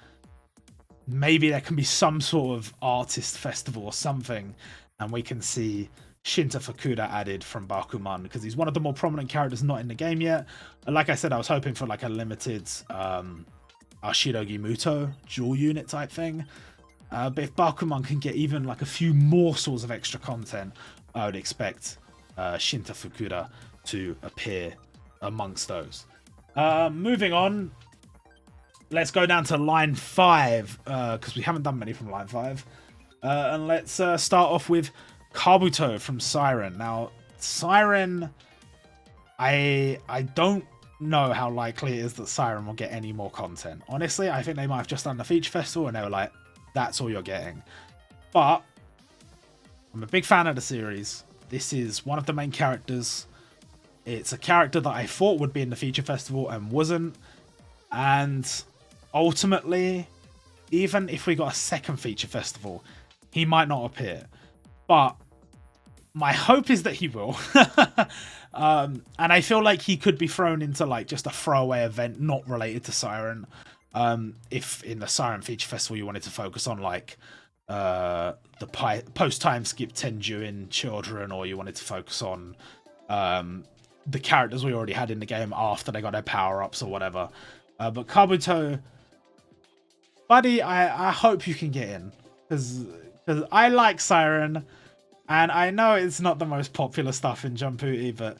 maybe there can be some sort of artist festival or something, and we can see Shinta Fukuda added from Bakuman, because he's one of the more prominent characters not in the game yet. And like I said, I was hoping for like a limited Ashirogi Muto dual unit type thing. But if Bakuman can get even like a few morsels of extra content, I would expect Shinta Fukuda to appear amongst those. Moving on, let's go down to line 5, because we haven't done many from line 5. And let's start off with Kabuto from Siren. Now, Siren, I don't know how likely it is that Siren will get any more content. Honestly, I think they might have just done the feature festival and they were like, that's all you're getting. But I'm a big fan of the series. This is one of the main characters. It's a character that I thought would be in the feature festival and wasn't. And ultimately, even if we got a second feature festival, he might not appear. But my hope is that he will. And I feel like he could be thrown into like just a throwaway event not related to Siren. If in the Siren feature festival you wanted to focus on like the post-time skip Tenjuin children, or you wanted to focus on the characters we already had in the game after they got their power-ups or whatever. But Kabuto, buddy, I hope you can get in. Because I like Siren, and I know it's not the most popular stuff in Jumputi, but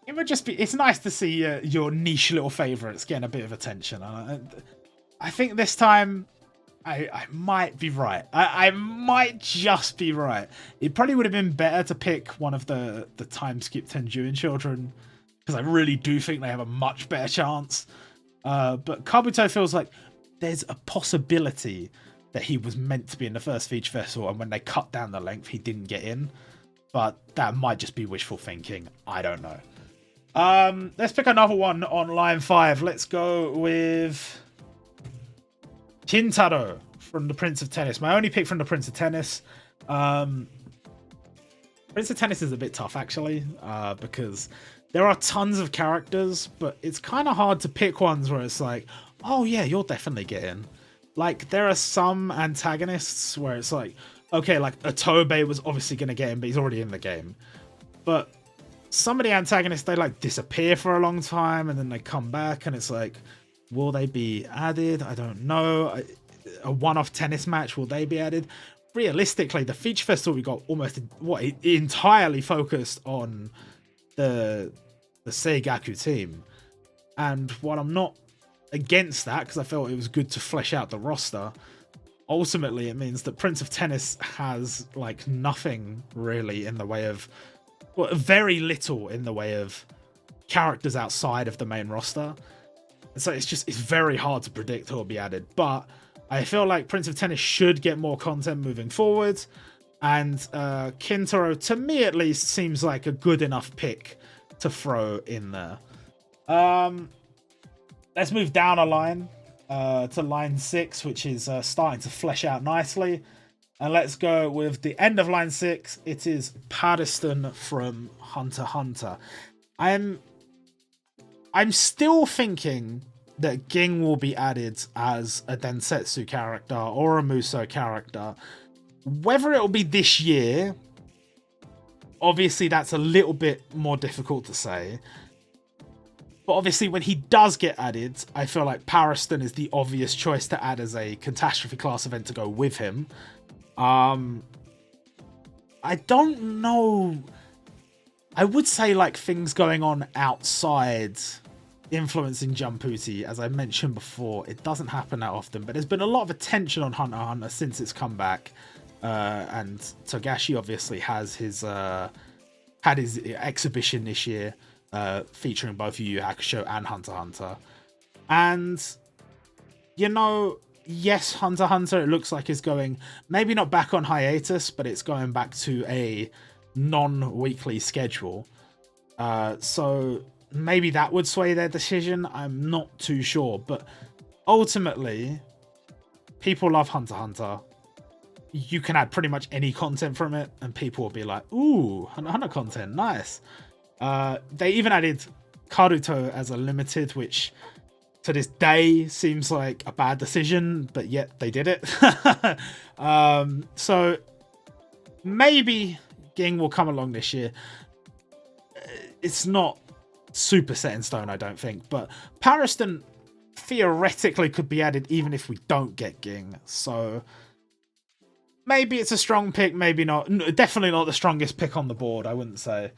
it would just be, it's nice to see your niche little favourites getting a bit of attention. I think this time I might be right. I might just be right. It probably would have been better to pick one of the time skip Tenjuin children, because I really do think they have a much better chance. But Kabuto feels like there's a possibility that he was meant to be in the first feature festival, and when they cut down the length, he didn't get in. But that might just be wishful thinking. I don't know. Let's pick another one on line 5. Let's go with Kintaro from the Prince of Tennis. My only pick from the Prince of Tennis. Prince of Tennis is a bit tough, actually, because there are tons of characters, but it's kind of hard to pick ones where it's like, oh yeah, you'll definitely get in. Like, there are some antagonists where it's like, okay, like Atobe was obviously going to get in, but he's already in the game. But some of the antagonists, they like disappear for a long time and then they come back, and it's like, will they be added? I don't know. A one-off tennis match, will they be added? Realistically, the feature festival we got almost entirely focused on the Seigaku team. And while I'm not against that, because I felt it was good to flesh out the roster, ultimately it means that Prince of Tennis has like nothing really in the way of, well, very little in the way of characters outside of the main roster. And so it's very hard to predict who will be added. But I feel like Prince of Tennis should get more content moving forward. And Kintaro, to me at least, seems like a good enough pick to throw in there. Let's move down a line to line 6, which is starting to flesh out nicely. And let's go with the end of line 6. It is Paddiston from Hunter x Hunter. I'm still thinking that Ging will be added as a Densetsu character or a Muso character. Whether it will be this year, obviously that's a little bit more difficult to say. But obviously when he does get added, I feel like Pariston is the obvious choice to add as a catastrophe class event to go with him. I don't know. I would say like things going on outside influencing Jumputi, as I mentioned before, it doesn't happen that often, but there's been a lot of attention on Hunter x Hunter since it's come back. And Togashi obviously has his had his exhibition this year, featuring both Yu Yu Hakusho and Hunter x Hunter. And, you know, yes, Hunter x Hunter, it looks like is going, maybe not back on hiatus, but it's going back to a non-weekly schedule. So maybe that would sway their decision. I'm not too sure. But ultimately, people love Hunter x Hunter. You can add pretty much any content from it, and people will be like, ooh, Hunter x Hunter content, nice. They even added Karuto as a limited, which to this day seems like a bad decision, but yet they did it. So maybe Ging will come along this year. It's not super set in stone, I don't think, but Pariston theoretically could be added even if we don't get Ging. So maybe it's a strong pick, maybe not. Definitely not the strongest pick on the board, I wouldn't say.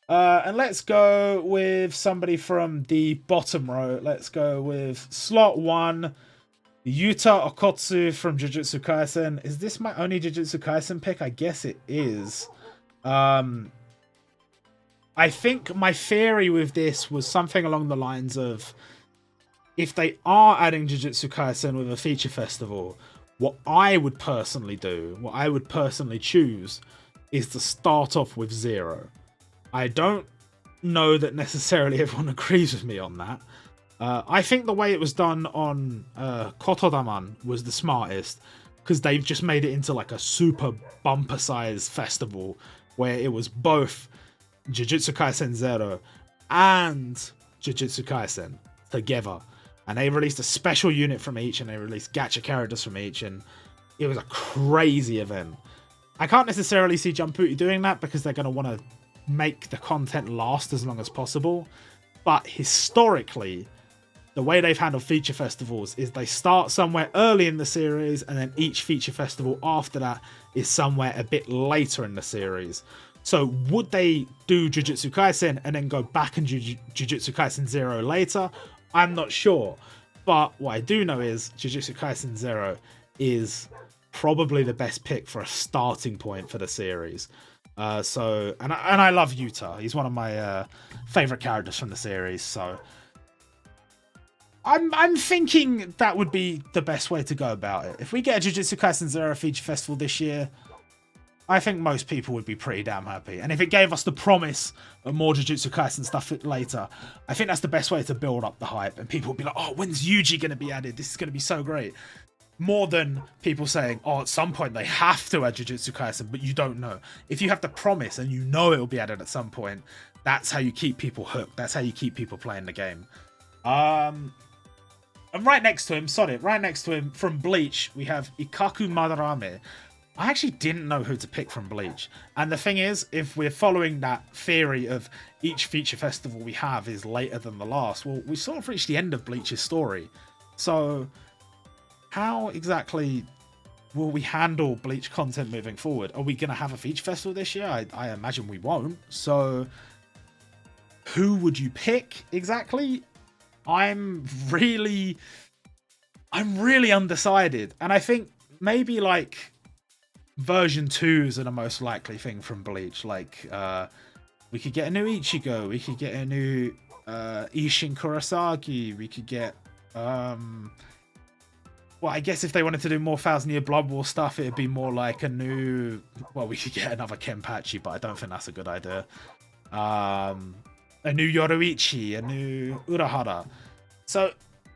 And let's go with somebody from the bottom row. Let's go with slot 1, Yuta Okotsu from Jujutsu Kaisen. Is this my only Jujutsu Kaisen pick? I guess it is. I think my theory with this was something along the lines of, if they are adding Jujutsu Kaisen with a feature festival, What I would personally do, what I would personally choose, is to start off with 0. I don't know that necessarily everyone agrees with me on that. I think the way it was done on Kotodaman was the smartest, because they've just made it into like a super bumper size festival where it was both Jujutsu Kaisen 0 and Jujutsu Kaisen together. And they released a special unit from each, and they released gacha characters from each, and it was a crazy event. I can't necessarily see Jumputi doing that because they're going to want to make the content last as long as possible. But historically, the way they've handled feature festivals is they start somewhere early in the series, and then each feature festival after that is somewhere a bit later in the series. So would they do Jujutsu Kaisen and then go back and Jujutsu Kaisen 0 later? I'm not sure. But what I do know is Jujutsu Kaisen 0 is probably the best pick for a starting point for the series. And I love Yuta. He's one of my favorite characters from the series. So I'm thinking that would be the best way to go about it. If we get a Jujutsu Kaisen 0 feature festival this year, I think most people would be pretty damn happy. And if it gave us the promise of more Jujutsu Kaisen stuff later, I think that's the best way to build up the hype. And people would be like, oh, when's Yuji going to be added? This is going to be so great. More than people saying, oh, at some point they have to add Jujutsu Kaisen, but you don't know. If you have the promise and you know it will be added at some point, that's how you keep people hooked. That's how you keep people playing the game. And right next to him, right next to him from Bleach, we have Ikaku Madarame. I actually didn't know who to pick from Bleach. And the thing is, if we're following that theory of each feature festival we have is later than the last, well, we sort of reached the end of Bleach's story. So how exactly will we handle Bleach content moving forward? Are we going to have a feature festival this year? I imagine we won't. So who would you pick exactly? I'm really undecided. And I think maybe like version 2s are the most likely thing from Bleach. Like we could get a new Ichigo, we could get a new Ishin Kurosaki, we could get well, I guess if they wanted to do more Thousand Year Blood War stuff, it'd be more like a new, well, we could get another Kenpachi, but I don't think that's a good idea. A new Yoruichi, a new Urahara. So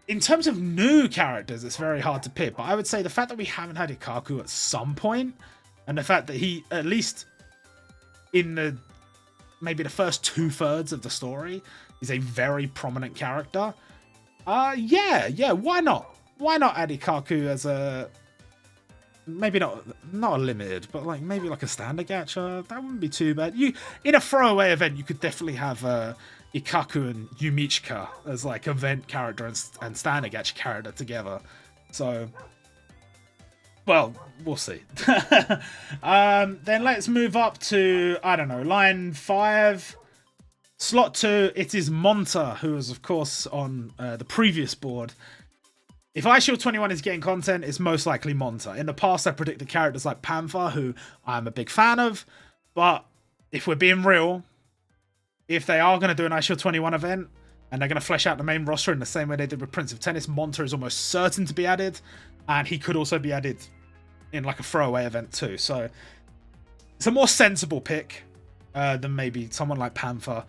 in terms of new characters, it's very hard to pick, but I would say the fact that we haven't had Ikaku at some point, and the fact that he, at least in maybe the first 2/3 of the story, is a very prominent character. Yeah, why not? Why not add Ikaku as a, maybe not a limited, but like maybe like a standard gacha? That wouldn't be too bad. In a throwaway event, you could definitely have Ikaku and Yumichika as like event character and standard gacha character together. So, well, we'll see. Then let's move up to, I don't know, line 5. Slot 2, it is Monta, who is, of course, on the previous board. If iShield 21 is getting content, it's most likely Monta. In the past, I predicted characters like Panther, who I'm a big fan of. But if we're being real, if they are going to do an iShield 21 event, and they're going to flesh out the main roster in the same way they did with Prince of Tennis, Monta is almost certain to be added. And he could also be added in like a throwaway event too. So it's a more sensible pick than maybe someone like Panther.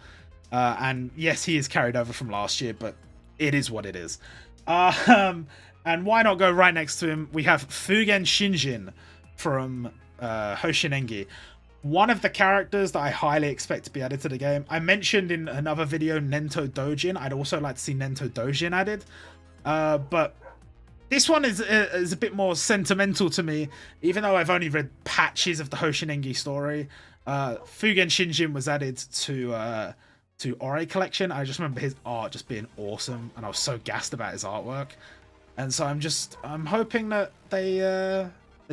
And yes, he is carried over from last year, but it is what it is. And why not go right next to him? We have Fugen Shinjin from Hoshinengi. One of the characters that I highly expect to be added to the game. I mentioned in another video Nento Dojin. I'd also like to see Nento Dojin added. But this one is a bit more sentimental to me, even though I've only read patches of the Hoshinengi story. Fugen Shinjin was added to Ore Collection. I just remember his art just being awesome, and I was so gassed about his artwork. And so I'm hoping that they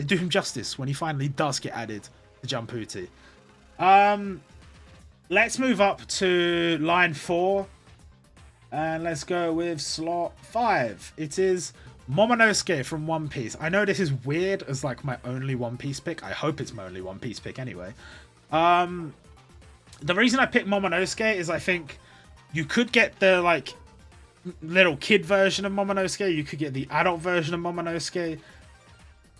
do him justice when he finally does get added to Jumputi. Let's move up to line 4, and let's go with slot 5. It is Momonosuke from One Piece. I know this is weird as like my only One Piece pick. I hope it's my only One Piece pick anyway. The reason I picked Momonosuke is I think you could get the like little kid version of Momonosuke. You could get the adult version of Momonosuke.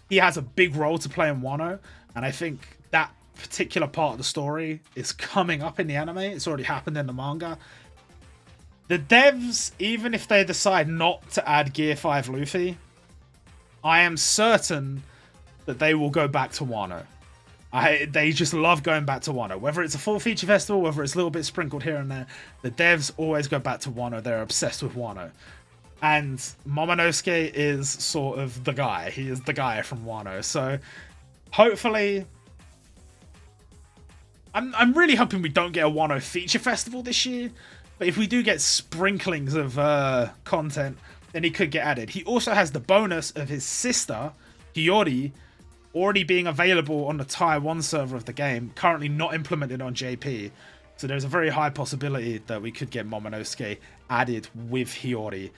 he has a big role to play in Wano, and I think that particular part of the story is coming up in the anime. It's already happened in the manga. The devs, even if they decide not to add Gear 5 Luffy, I am certain that they will go back to Wano. They just love going back to Wano. Whether it's a full feature festival, whether it's a little bit sprinkled here and there, the devs always go back to Wano. They're obsessed with Wano. And Momonosuke is sort of the guy. He is the guy from Wano. So hopefully... I'm really hoping we don't get a Wano feature festival this year. But if we do get sprinklings of content, then he could get added. He also has the bonus of his sister, Hiyori, already being available on the Taiwan server of the game, currently not implemented on JP. So there's a very high possibility that we could get Momonosuke added with Hiyori.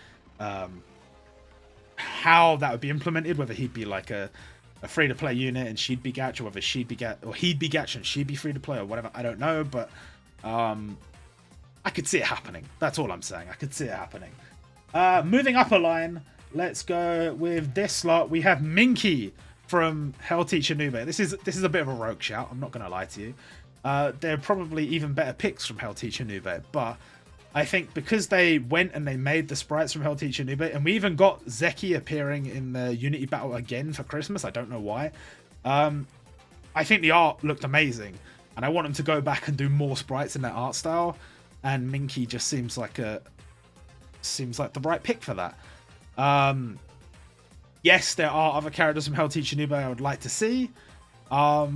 How that would be implemented, whether he'd be like a free-to-play unit and she'd be Gacha, or whether she'd be Gacha, or he'd be Gacha and she'd be free-to-play, or whatever, I don't know, but I could see it happening. That's all I'm saying. I could see it happening. Moving up a line, let's go with this slot. We have Minky from Hell Teacher Nube. This is a bit of a rogue shout. I'm not going to lie to you. There are probably even better picks from Hell Teacher Nube, but I think because they went and they made the sprites from Hell Teacher Nube, and we even got Zeki appearing in the Unity Battle again for Christmas. I don't know why. I think the art looked amazing, and I want them to go back and do more sprites in that art style. And Minky just seems like the right pick for that. Yes, there are other characters from Hell Teacher Nube I would like to see. But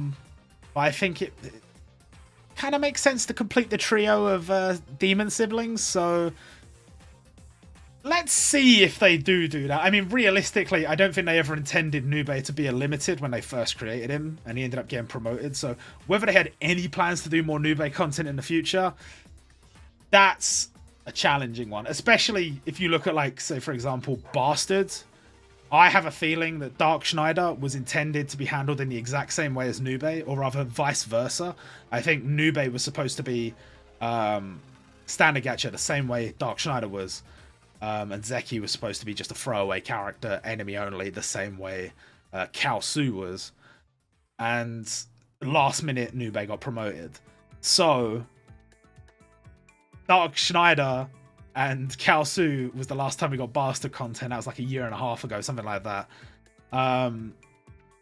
I think it kind of makes sense to complete the trio of demon siblings. So let's see if they do that. I mean, realistically, I don't think they ever intended Nube to be a limited when they first created him, and he ended up getting promoted. So whether they had any plans to do more Nube content in the future, that's a challenging one, especially if you look at, like, say, for example, Bastards. I have a feeling that Dark Schneider was intended to be handled in the exact same way as Nube, or rather vice versa. I think Nube was supposed to be standard gacha the same way Dark Schneider was, and Zeki was supposed to be just a throwaway character, enemy only, the same way Cao Su was. And last minute, Nube got promoted. So Dark Schneider and Cao Su was the last time we got Bastard content. That was like a year and a half ago, something like that.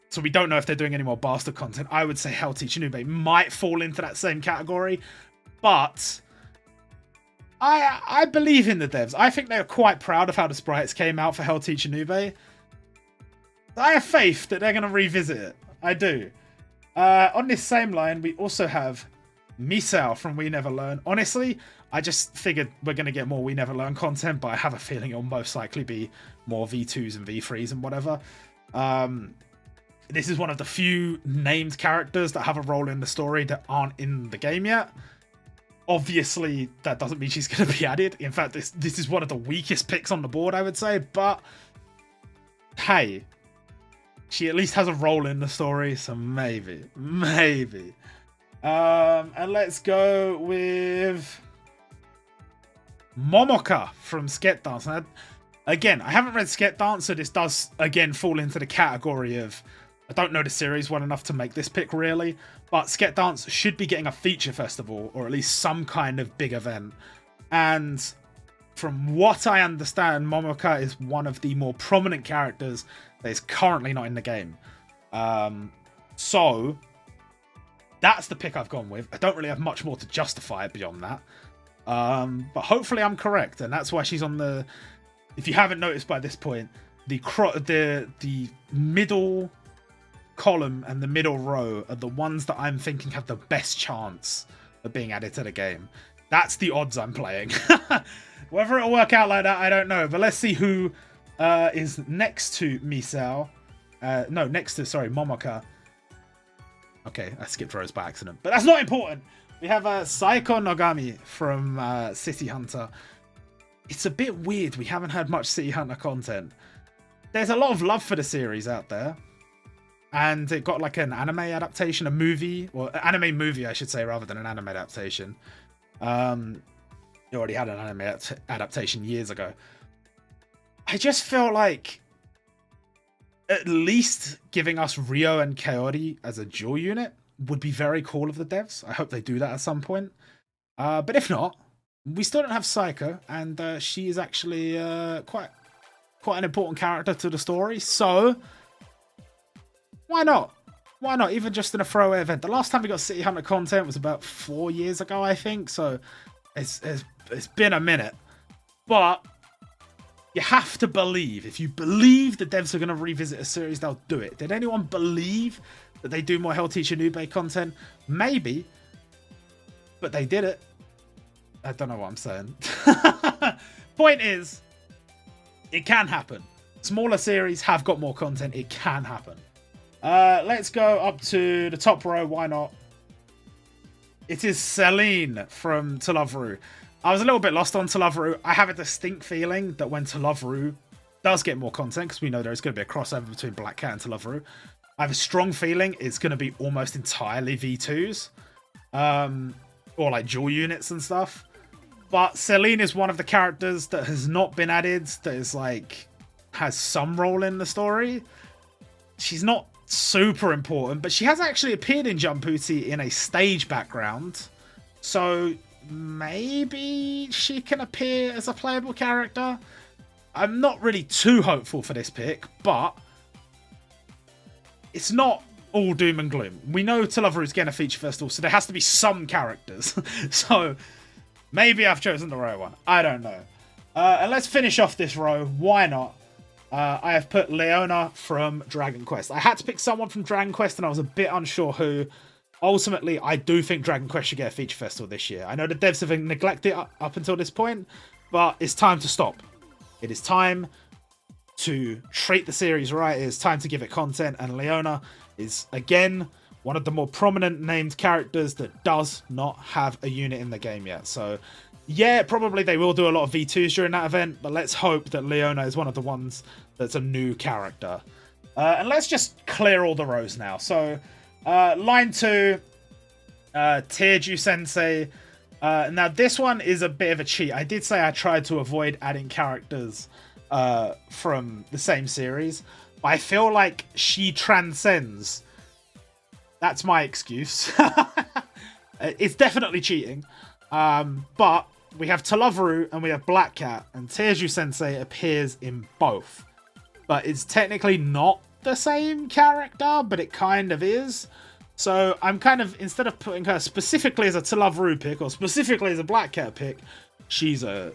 So we don't know if they're doing any more Bastard content. I would say Hell Teacher Nube might fall into that same category, but I believe in the devs. I think they're quite proud of how the sprites came out for Hell Teacher Nube. I have faith that they're going to revisit it. I do. On this same line, we also have Misao from We Never Learn. Honestly, I just figured we're going to get more We Never Learn content, but I have a feeling it'll most likely be more V2s and V3s and whatever. This is one of the few named characters that have a role in the story that aren't in the game yet. Obviously, that doesn't mean she's going to be added. In fact, this is one of the weakest picks on the board, I would say. But, hey, she at least has a role in the story, so maybe. And let's go with Momoka from Sket Dance. Now, again, I haven't read Sket Dance, so this does, again, fall into the category of I don't know the series well enough to make this pick, really. But Sket Dance should be getting a feature festival, or at least some kind of big event. And from what I understand, Momoka is one of the more prominent characters that is currently not in the game. So that's the pick I've gone with. I don't really have much more to justify it beyond that. But hopefully I'm correct, and that's why she's on the... If you haven't noticed by this point, the middle column and the middle row are the ones that I'm thinking have the best chance of being added to the game. That's the odds I'm playing. Whether it'll work out like that, I don't know. But let's see who is next to Misao. Momoka. Okay, I skipped rows by accident. But that's not important. We have Saiko Nogami from City Hunter. It's a bit weird. We haven't had much City Hunter content. There's a lot of love for the series out there. And it got like an anime adaptation, a movie, or anime movie, I should say, rather than an anime adaptation. It already had an anime adaptation years ago. I just feel like at least giving us Rio and Kaori as a dual unit would be very cool of the devs. I hope they do that at some point. But if not, we still don't have Psycho, and she is actually quite an important character to the story. So why not? Why not? Even just in a throwaway event. The last time we got City Hunter content was about 4 years ago, I think. So it's been a minute. But you have to believe. If you believe the devs are going to revisit a series, they'll do it. Did anyone believe that they do more Hell Teacher Nube content? Maybe. But they did it. I don't know what I'm saying. Point is, it can happen. Smaller series have got more content. It can happen. Let's go up to the top row. Why not? It is Celine from To Love Ru. I was a little bit lost on To Love Ru. I have a distinct feeling that when To Love Ru does get more content, because we know there's going to be a crossover between Black Cat and To Love Ru, I have a strong feeling it's going to be almost entirely V2s. Or like dual units and stuff. But Celine is one of the characters that has not been added, that is like, has some role in the story. She's not super important, but she has actually appeared in Jumputi in a stage background. So maybe she can appear as a playable character. I'm not really too hopeful for this pick, but it's not all doom and gloom. We know To Love Ru is getting a feature festival, so there has to be some characters. So maybe I've chosen the right one. I don't know. And let's finish off this row. Why not? I have put Leona from Dragon Quest. I had to pick someone from Dragon Quest, and I was a bit unsure who. Ultimately, I do think Dragon Quest should get a feature festival this year. I know the devs have neglected it up until this point, but it's time to stop. It is time to treat the series right. It is time to give it content, and Leona is, again, one of the more prominent named characters that does not have a unit in the game yet. So, yeah, probably they will do a lot of V2s during that event, but let's hope that Leona is one of the ones that's a new character. And let's just clear all the rows now. So, line 2, Teju Sensei. Now, this one is a bit of a cheat. I did say I tried to avoid adding characters from the same series, but I feel like she transcends. That's my excuse. It's definitely cheating. But we have To Love Ru and we have Black Cat, and Teju Sensei appears in both. But it's technically not the same character, but it kind of is. So I'm kind of, instead of putting her specifically as a To Love Ru pick or specifically as a Black Cat pick, she's a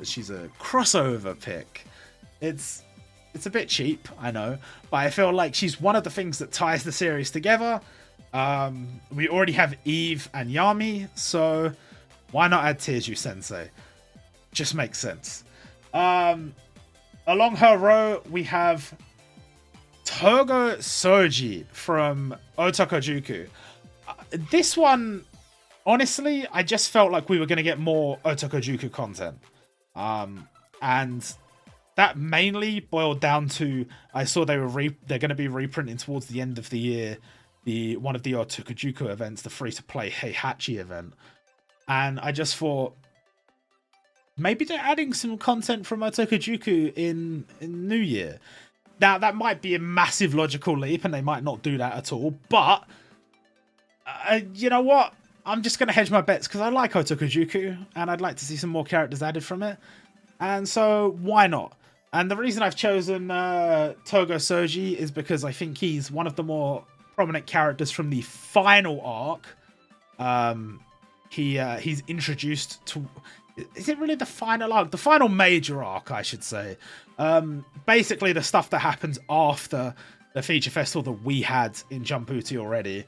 crossover pick. It's a bit cheap, I know, but I feel like she's one of the things that ties the series together. We already have Eve and Yami, so why not add Teju Sensei? Just makes sense. Along her row, we have Togo Soji from Otokojuku. This one, honestly, I just felt like we were going to get more Otokojuku content. And that mainly boiled down to, I saw they're going to be reprinting towards the end of the year one of the Otokojuku events, the free-to-play Heihachi event. And I just thought, maybe they're adding some content from Otokojuku in New Year. Now, that might be a massive logical leap, and they might not do that at all. But, you know what? I'm just going to hedge my bets, because I like Otokojuku, and I'd like to see some more characters added from it. And so, why not? And the reason I've chosen Togo Soji is because I think he's one of the more prominent characters from the final arc. He's introduced to... Is it really the final arc? The final major arc, I should say. Basically, the stuff that happens after the feature festival that we had in Jumputi already.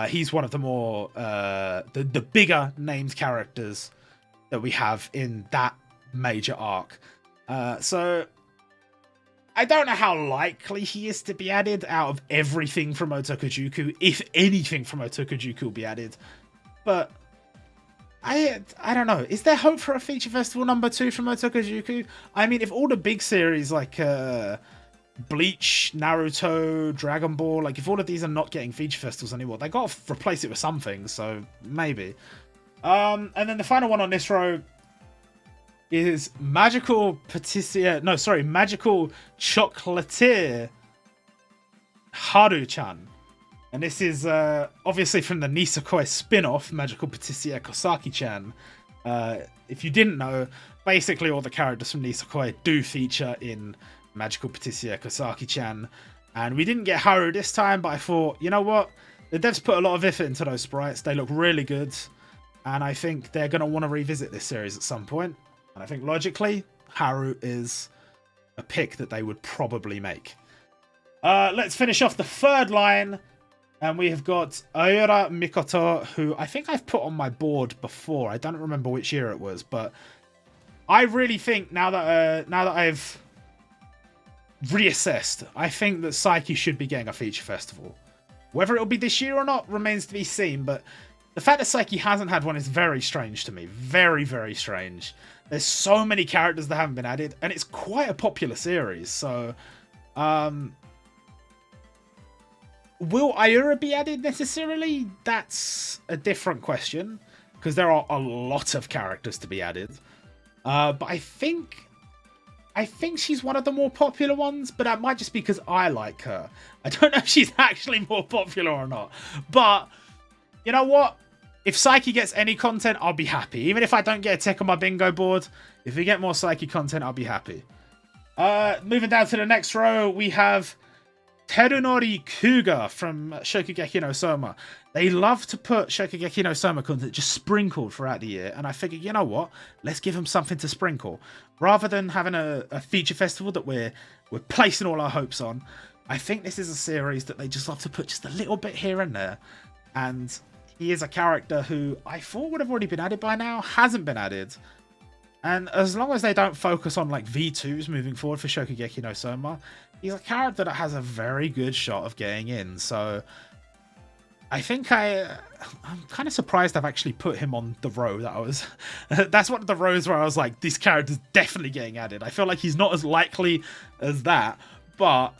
He's one of the more... the bigger named characters that we have in that major arc. So... I don't know how likely he is to be added out of everything from Otokojuku, if anything from Otokojuku will be added. But I don't know. Is there hope for a feature festival number 2 from Otokojuku? I mean, if all the big series like Bleach, Naruto, Dragon Ball, like if all of these are not getting feature festivals anymore, they got to replace it with something. So maybe. And then the final one on this row is Magical Chocolatier Haru-chan. And this is obviously from the Nisekoi spin-off, Magical Patissier Kosaki-chan. If you didn't know, basically all the characters from Nisekoi do feature in Magical Patissier Kosaki-chan. And we didn't get Haru this time, but I thought, you know what? The devs put a lot of effort into those sprites. They look really good. And I think they're going to want to revisit this series at some point. And I think logically, Haru is a pick that they would probably make. Let's finish off the third line. And we have got Ayura Mikoto, who I think I've put on my board before. I don't remember which year it was, but I really think now that I've reassessed, I think that Psyche should be getting a feature festival. Whether it'll be this year or not remains to be seen, but the fact that Psyche hasn't had one is very strange to me. Very, very strange. There's so many characters that haven't been added, and it's quite a popular series, so will Ayura be added necessarily? That's a different question, because there are a lot of characters to be added. But I think she's one of the more popular ones, but that might just be because I like her. I don't know if she's actually more popular or not. But, you know what? If Psyche gets any content, I'll be happy. Even if I don't get a tick on my bingo board, if we get more Psyche content, I'll be happy. Moving down to the next row, we have Terunori Kuga from Shokugeki no Soma. They love to put Shokugeki no Soma content just sprinkled throughout the year, and I figured, you know what? Let's give them something to sprinkle. Rather than having a feature festival that we're placing all our hopes on, I think this is a series that they just love to put just a little bit here and there. And he is a character who I thought would have already been added by now, hasn't been added. And as long as they don't focus on like V2s moving forward for Shokugeki no Soma, he's a character that has a very good shot of getting in. So I think I'm kind of surprised I've actually put him on the row that I was... That's one of the rows where I was like, this character's definitely getting added. I feel like he's not as likely as that, but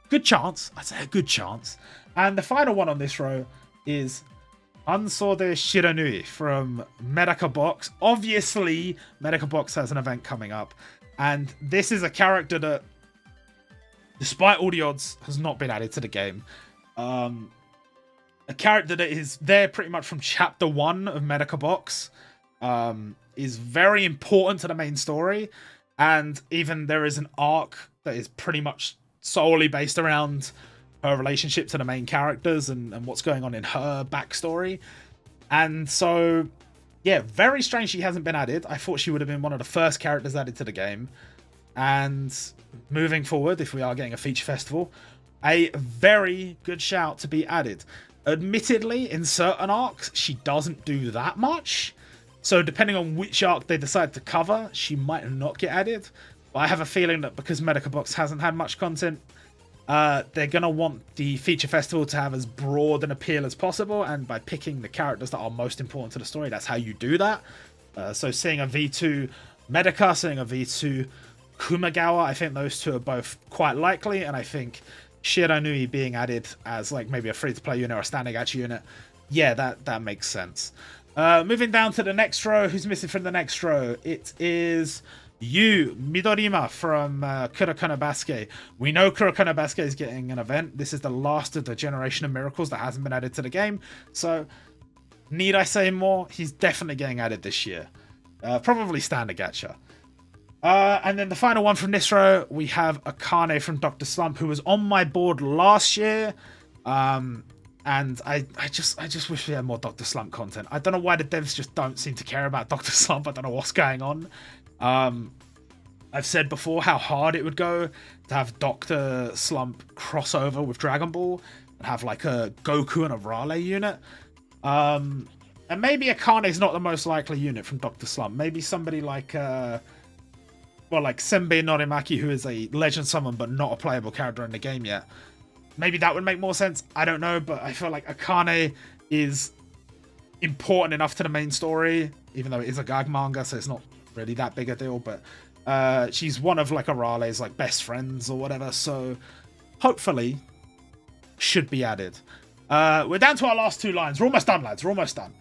good chance. I'd say a good chance. And the final one on this row is Ansode Shiranui from Medaka Box. Obviously, Medaka Box has an event coming up, and this is a character that, despite all the odds, has not been added to the game. A character that is there pretty much from chapter 1 of Medaka Box, is very important to the main story, and even there is an arc that is pretty much solely based around her relationship to the main characters and what's going on in her backstory. And so, yeah, very strange she hasn't been added. I thought she would have been one of the first characters added to the game. And moving forward, if we are getting a feature festival, a very good shout to be added. Admittedly, in certain arcs, she doesn't do that much. So depending on which arc they decide to cover, she might not get added. But I have a feeling that because Medaka Box hasn't had much content, they're going to want the feature festival to have as broad an appeal as possible, and by picking the characters that are most important to the story, that's how you do that. So seeing a V2 Medaka, seeing a V2 Kumagawa, I think those two are both quite likely, and I think Shiranui being added as like maybe a free-to-play unit or a standing action unit, yeah, that makes sense. Moving down to the next row, who's missing from the next row? It is Yu Midorima from Kurokano Basket. We know Kurokano Basket is getting an event. This is the last of the Generation of Miracles that hasn't been added to the game. So, need I say more? He's definitely getting added this year. Probably standard gacha. And then the final one from this row, we have Akane from Dr. Slump, who was on my board last year. And I just wish we had more Dr. Slump content. I don't know why the devs just don't seem to care about Dr. Slump. I don't know what's going on. I've said before how hard it would go to have Dr. Slump crossover with Dragon Ball and have like a Goku and a Raleigh unit. And maybe Akane is not the most likely unit from Dr. Slump. Maybe somebody like like Senbei Norimaki, who is a legend summon but not a playable character in the game yet. Maybe that would make more sense. I don't know, but I feel like Akane is important enough to the main story, even though it is a gag manga, so it's not really that big a deal. But she's one of like Arare's like best friends or whatever, so hopefully should be added. We're down to our last two lines. We're almost done, lads. We're almost done.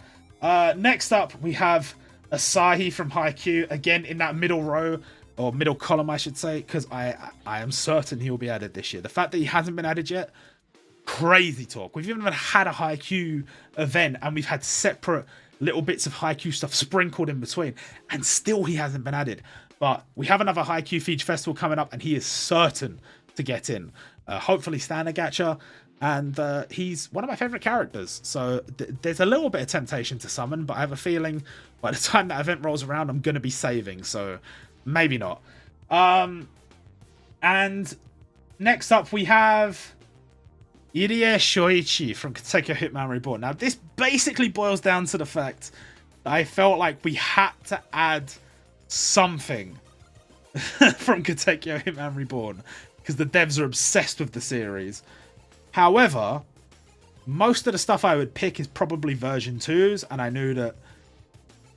Next up, we have Asahi from Haikyuu, again in that middle row. or middle column, I should say, because I am certain he will be added this year. The fact that he hasn't been added yet, crazy talk. We've even had a Haikyuu event, and we've had separate little bits of Haikyuu stuff sprinkled in between, and still he hasn't been added. But we have another Haikyuu Feature Festival coming up, and he is certain to get in. Hopefully Standard Gacha, and he's one of my favourite characters. So there's a little bit of temptation to summon, but I have a feeling by the time that event rolls around, I'm going to be saving. So maybe not. And next up, we have Irie Shoichi from Katekyo Hitman Reborn. Now, this basically boils down to the fact that I felt like we had to add something from Katekyo Hitman Reborn because the devs are obsessed with the series. However, most of the stuff I would pick is probably version 2s, and I knew that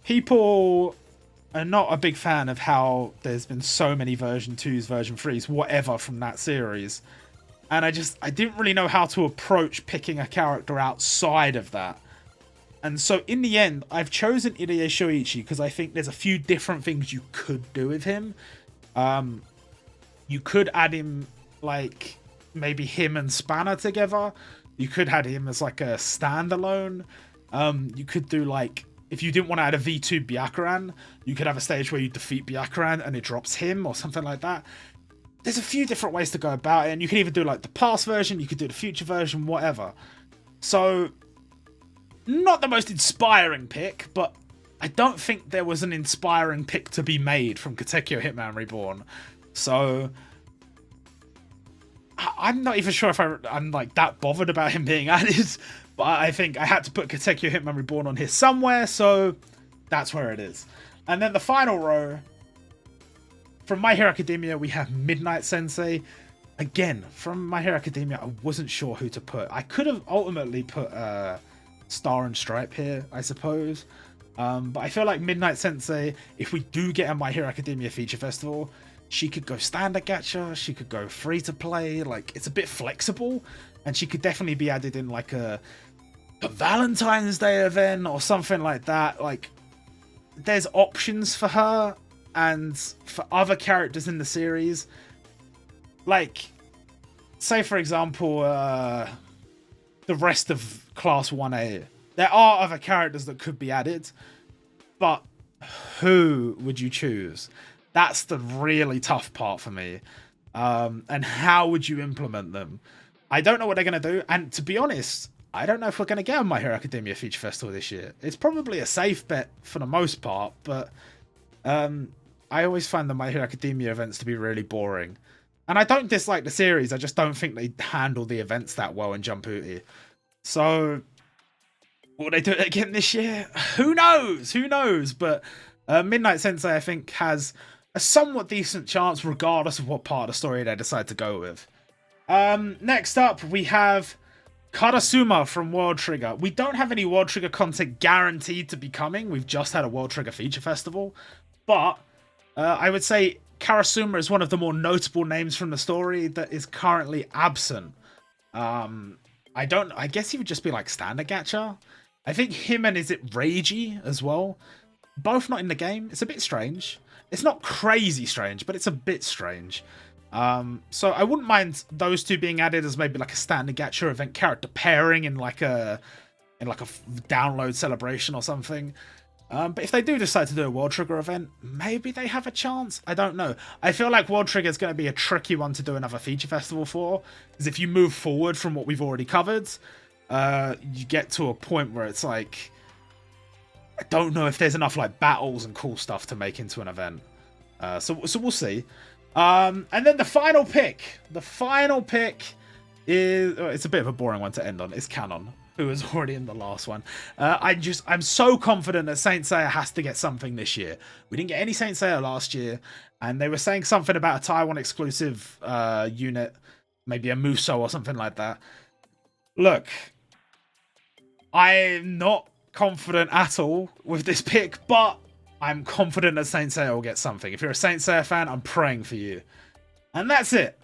people are not a big fan of how there's been so many version 2s, version 3s, whatever from that series. And I didn't really know how to approach picking a character outside of that. And so in the end, I've chosen Irie Shoichi because I think there's a few different things you could do with him. You could add him, like, maybe him and Spanner together. You could add him as, like, a standalone. You could do, like, if you didn't want to add a V2 Byakuran, you could have a stage where you defeat Byakuran and it drops him or something like that. There's a few different ways to go about it, and you can either do like the past version, you could do the future version, whatever. So, not the most inspiring pick, but I don't think there was an inspiring pick to be made from Katekyo Hitman Reborn. So, I'm not even sure if I'm like that bothered about him being added, but I think I had to put Katekyo Hitman Reborn on here somewhere, so that's where it is. And then the final row, from My Hero Academia, we have Midnight Sensei. Again, from My Hero Academia, I wasn't sure who to put. I could have ultimately put Star and Stripe here, I suppose. But I feel like Midnight Sensei, if we do get a My Hero Academia Feature Festival, she could go Standard Gacha, she could go free-to-play. Like, it's a bit flexible, and she could definitely be added in like a Valentine's Day event or something like that. Like, there's options for her. And for other characters in the series, like, say for example, the rest of Class 1A, there are other characters that could be added, but who would you choose? That's the really tough part for me. And how would you implement them? I don't know what they're going to do, and to be honest, I don't know if we're going to get a My Hero Academia Feature Festival this year. It's probably a safe bet for the most part, but I always find the My Hero Academia events to be really boring. And I don't dislike the series, I just don't think they handle the events that well in Jumputi. So, will they do it again this year? Who knows? Who knows? But Midnight Sensei, I think, has a somewhat decent chance regardless of what part of the story they decide to go with. Next up, we have Karasuma from World Trigger. We don't have any World Trigger content guaranteed to be coming. We've just had a World Trigger Feature Festival. But I would say Karasuma is one of the more notable names from the story that is currently absent. I guess he would just be like Standard Gacha. I think him and is it Reiji as well? Both not in the game. It's a bit strange. It's not crazy strange, but it's a bit strange. So I wouldn't mind those two being added as maybe like a Standard Gacha event character pairing in like a download celebration or something. But if they do decide to do a World Trigger event, maybe they have a chance. I don't know. I feel like World Trigger is going to be a tricky one to do another feature festival for, because if you move forward from what we've already covered, you get to a point where it's like, I don't know if there's enough like battles and cool stuff to make into an event. So we'll see. And then the final pick is, it's a bit of a boring one to end on. It's Canon, who was already in the last one. I'm so confident that Saint Seiya has to get something this year. We didn't get any Saint Seiya last year, and they were saying something about a Taiwan exclusive unit, maybe a Muso or something like that. Look, I'm not confident at all with this pick, but I'm confident that Saint Seiya will get something. If you're a Saint Seiya fan, I'm praying for you. And that's it.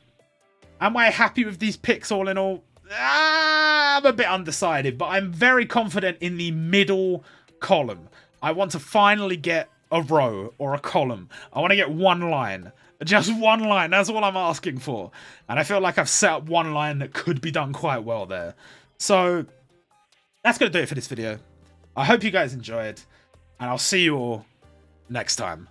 Am I happy with these picks all in all? I'm a bit undecided, but I'm very confident in the middle column. I want to finally get a row or a column. I want to get one line. Just one line. That's all I'm asking for. And I feel like I've set up one line that could be done quite well there. So that's going to do it for this video. I hope you guys enjoyed. And I'll see you all next time.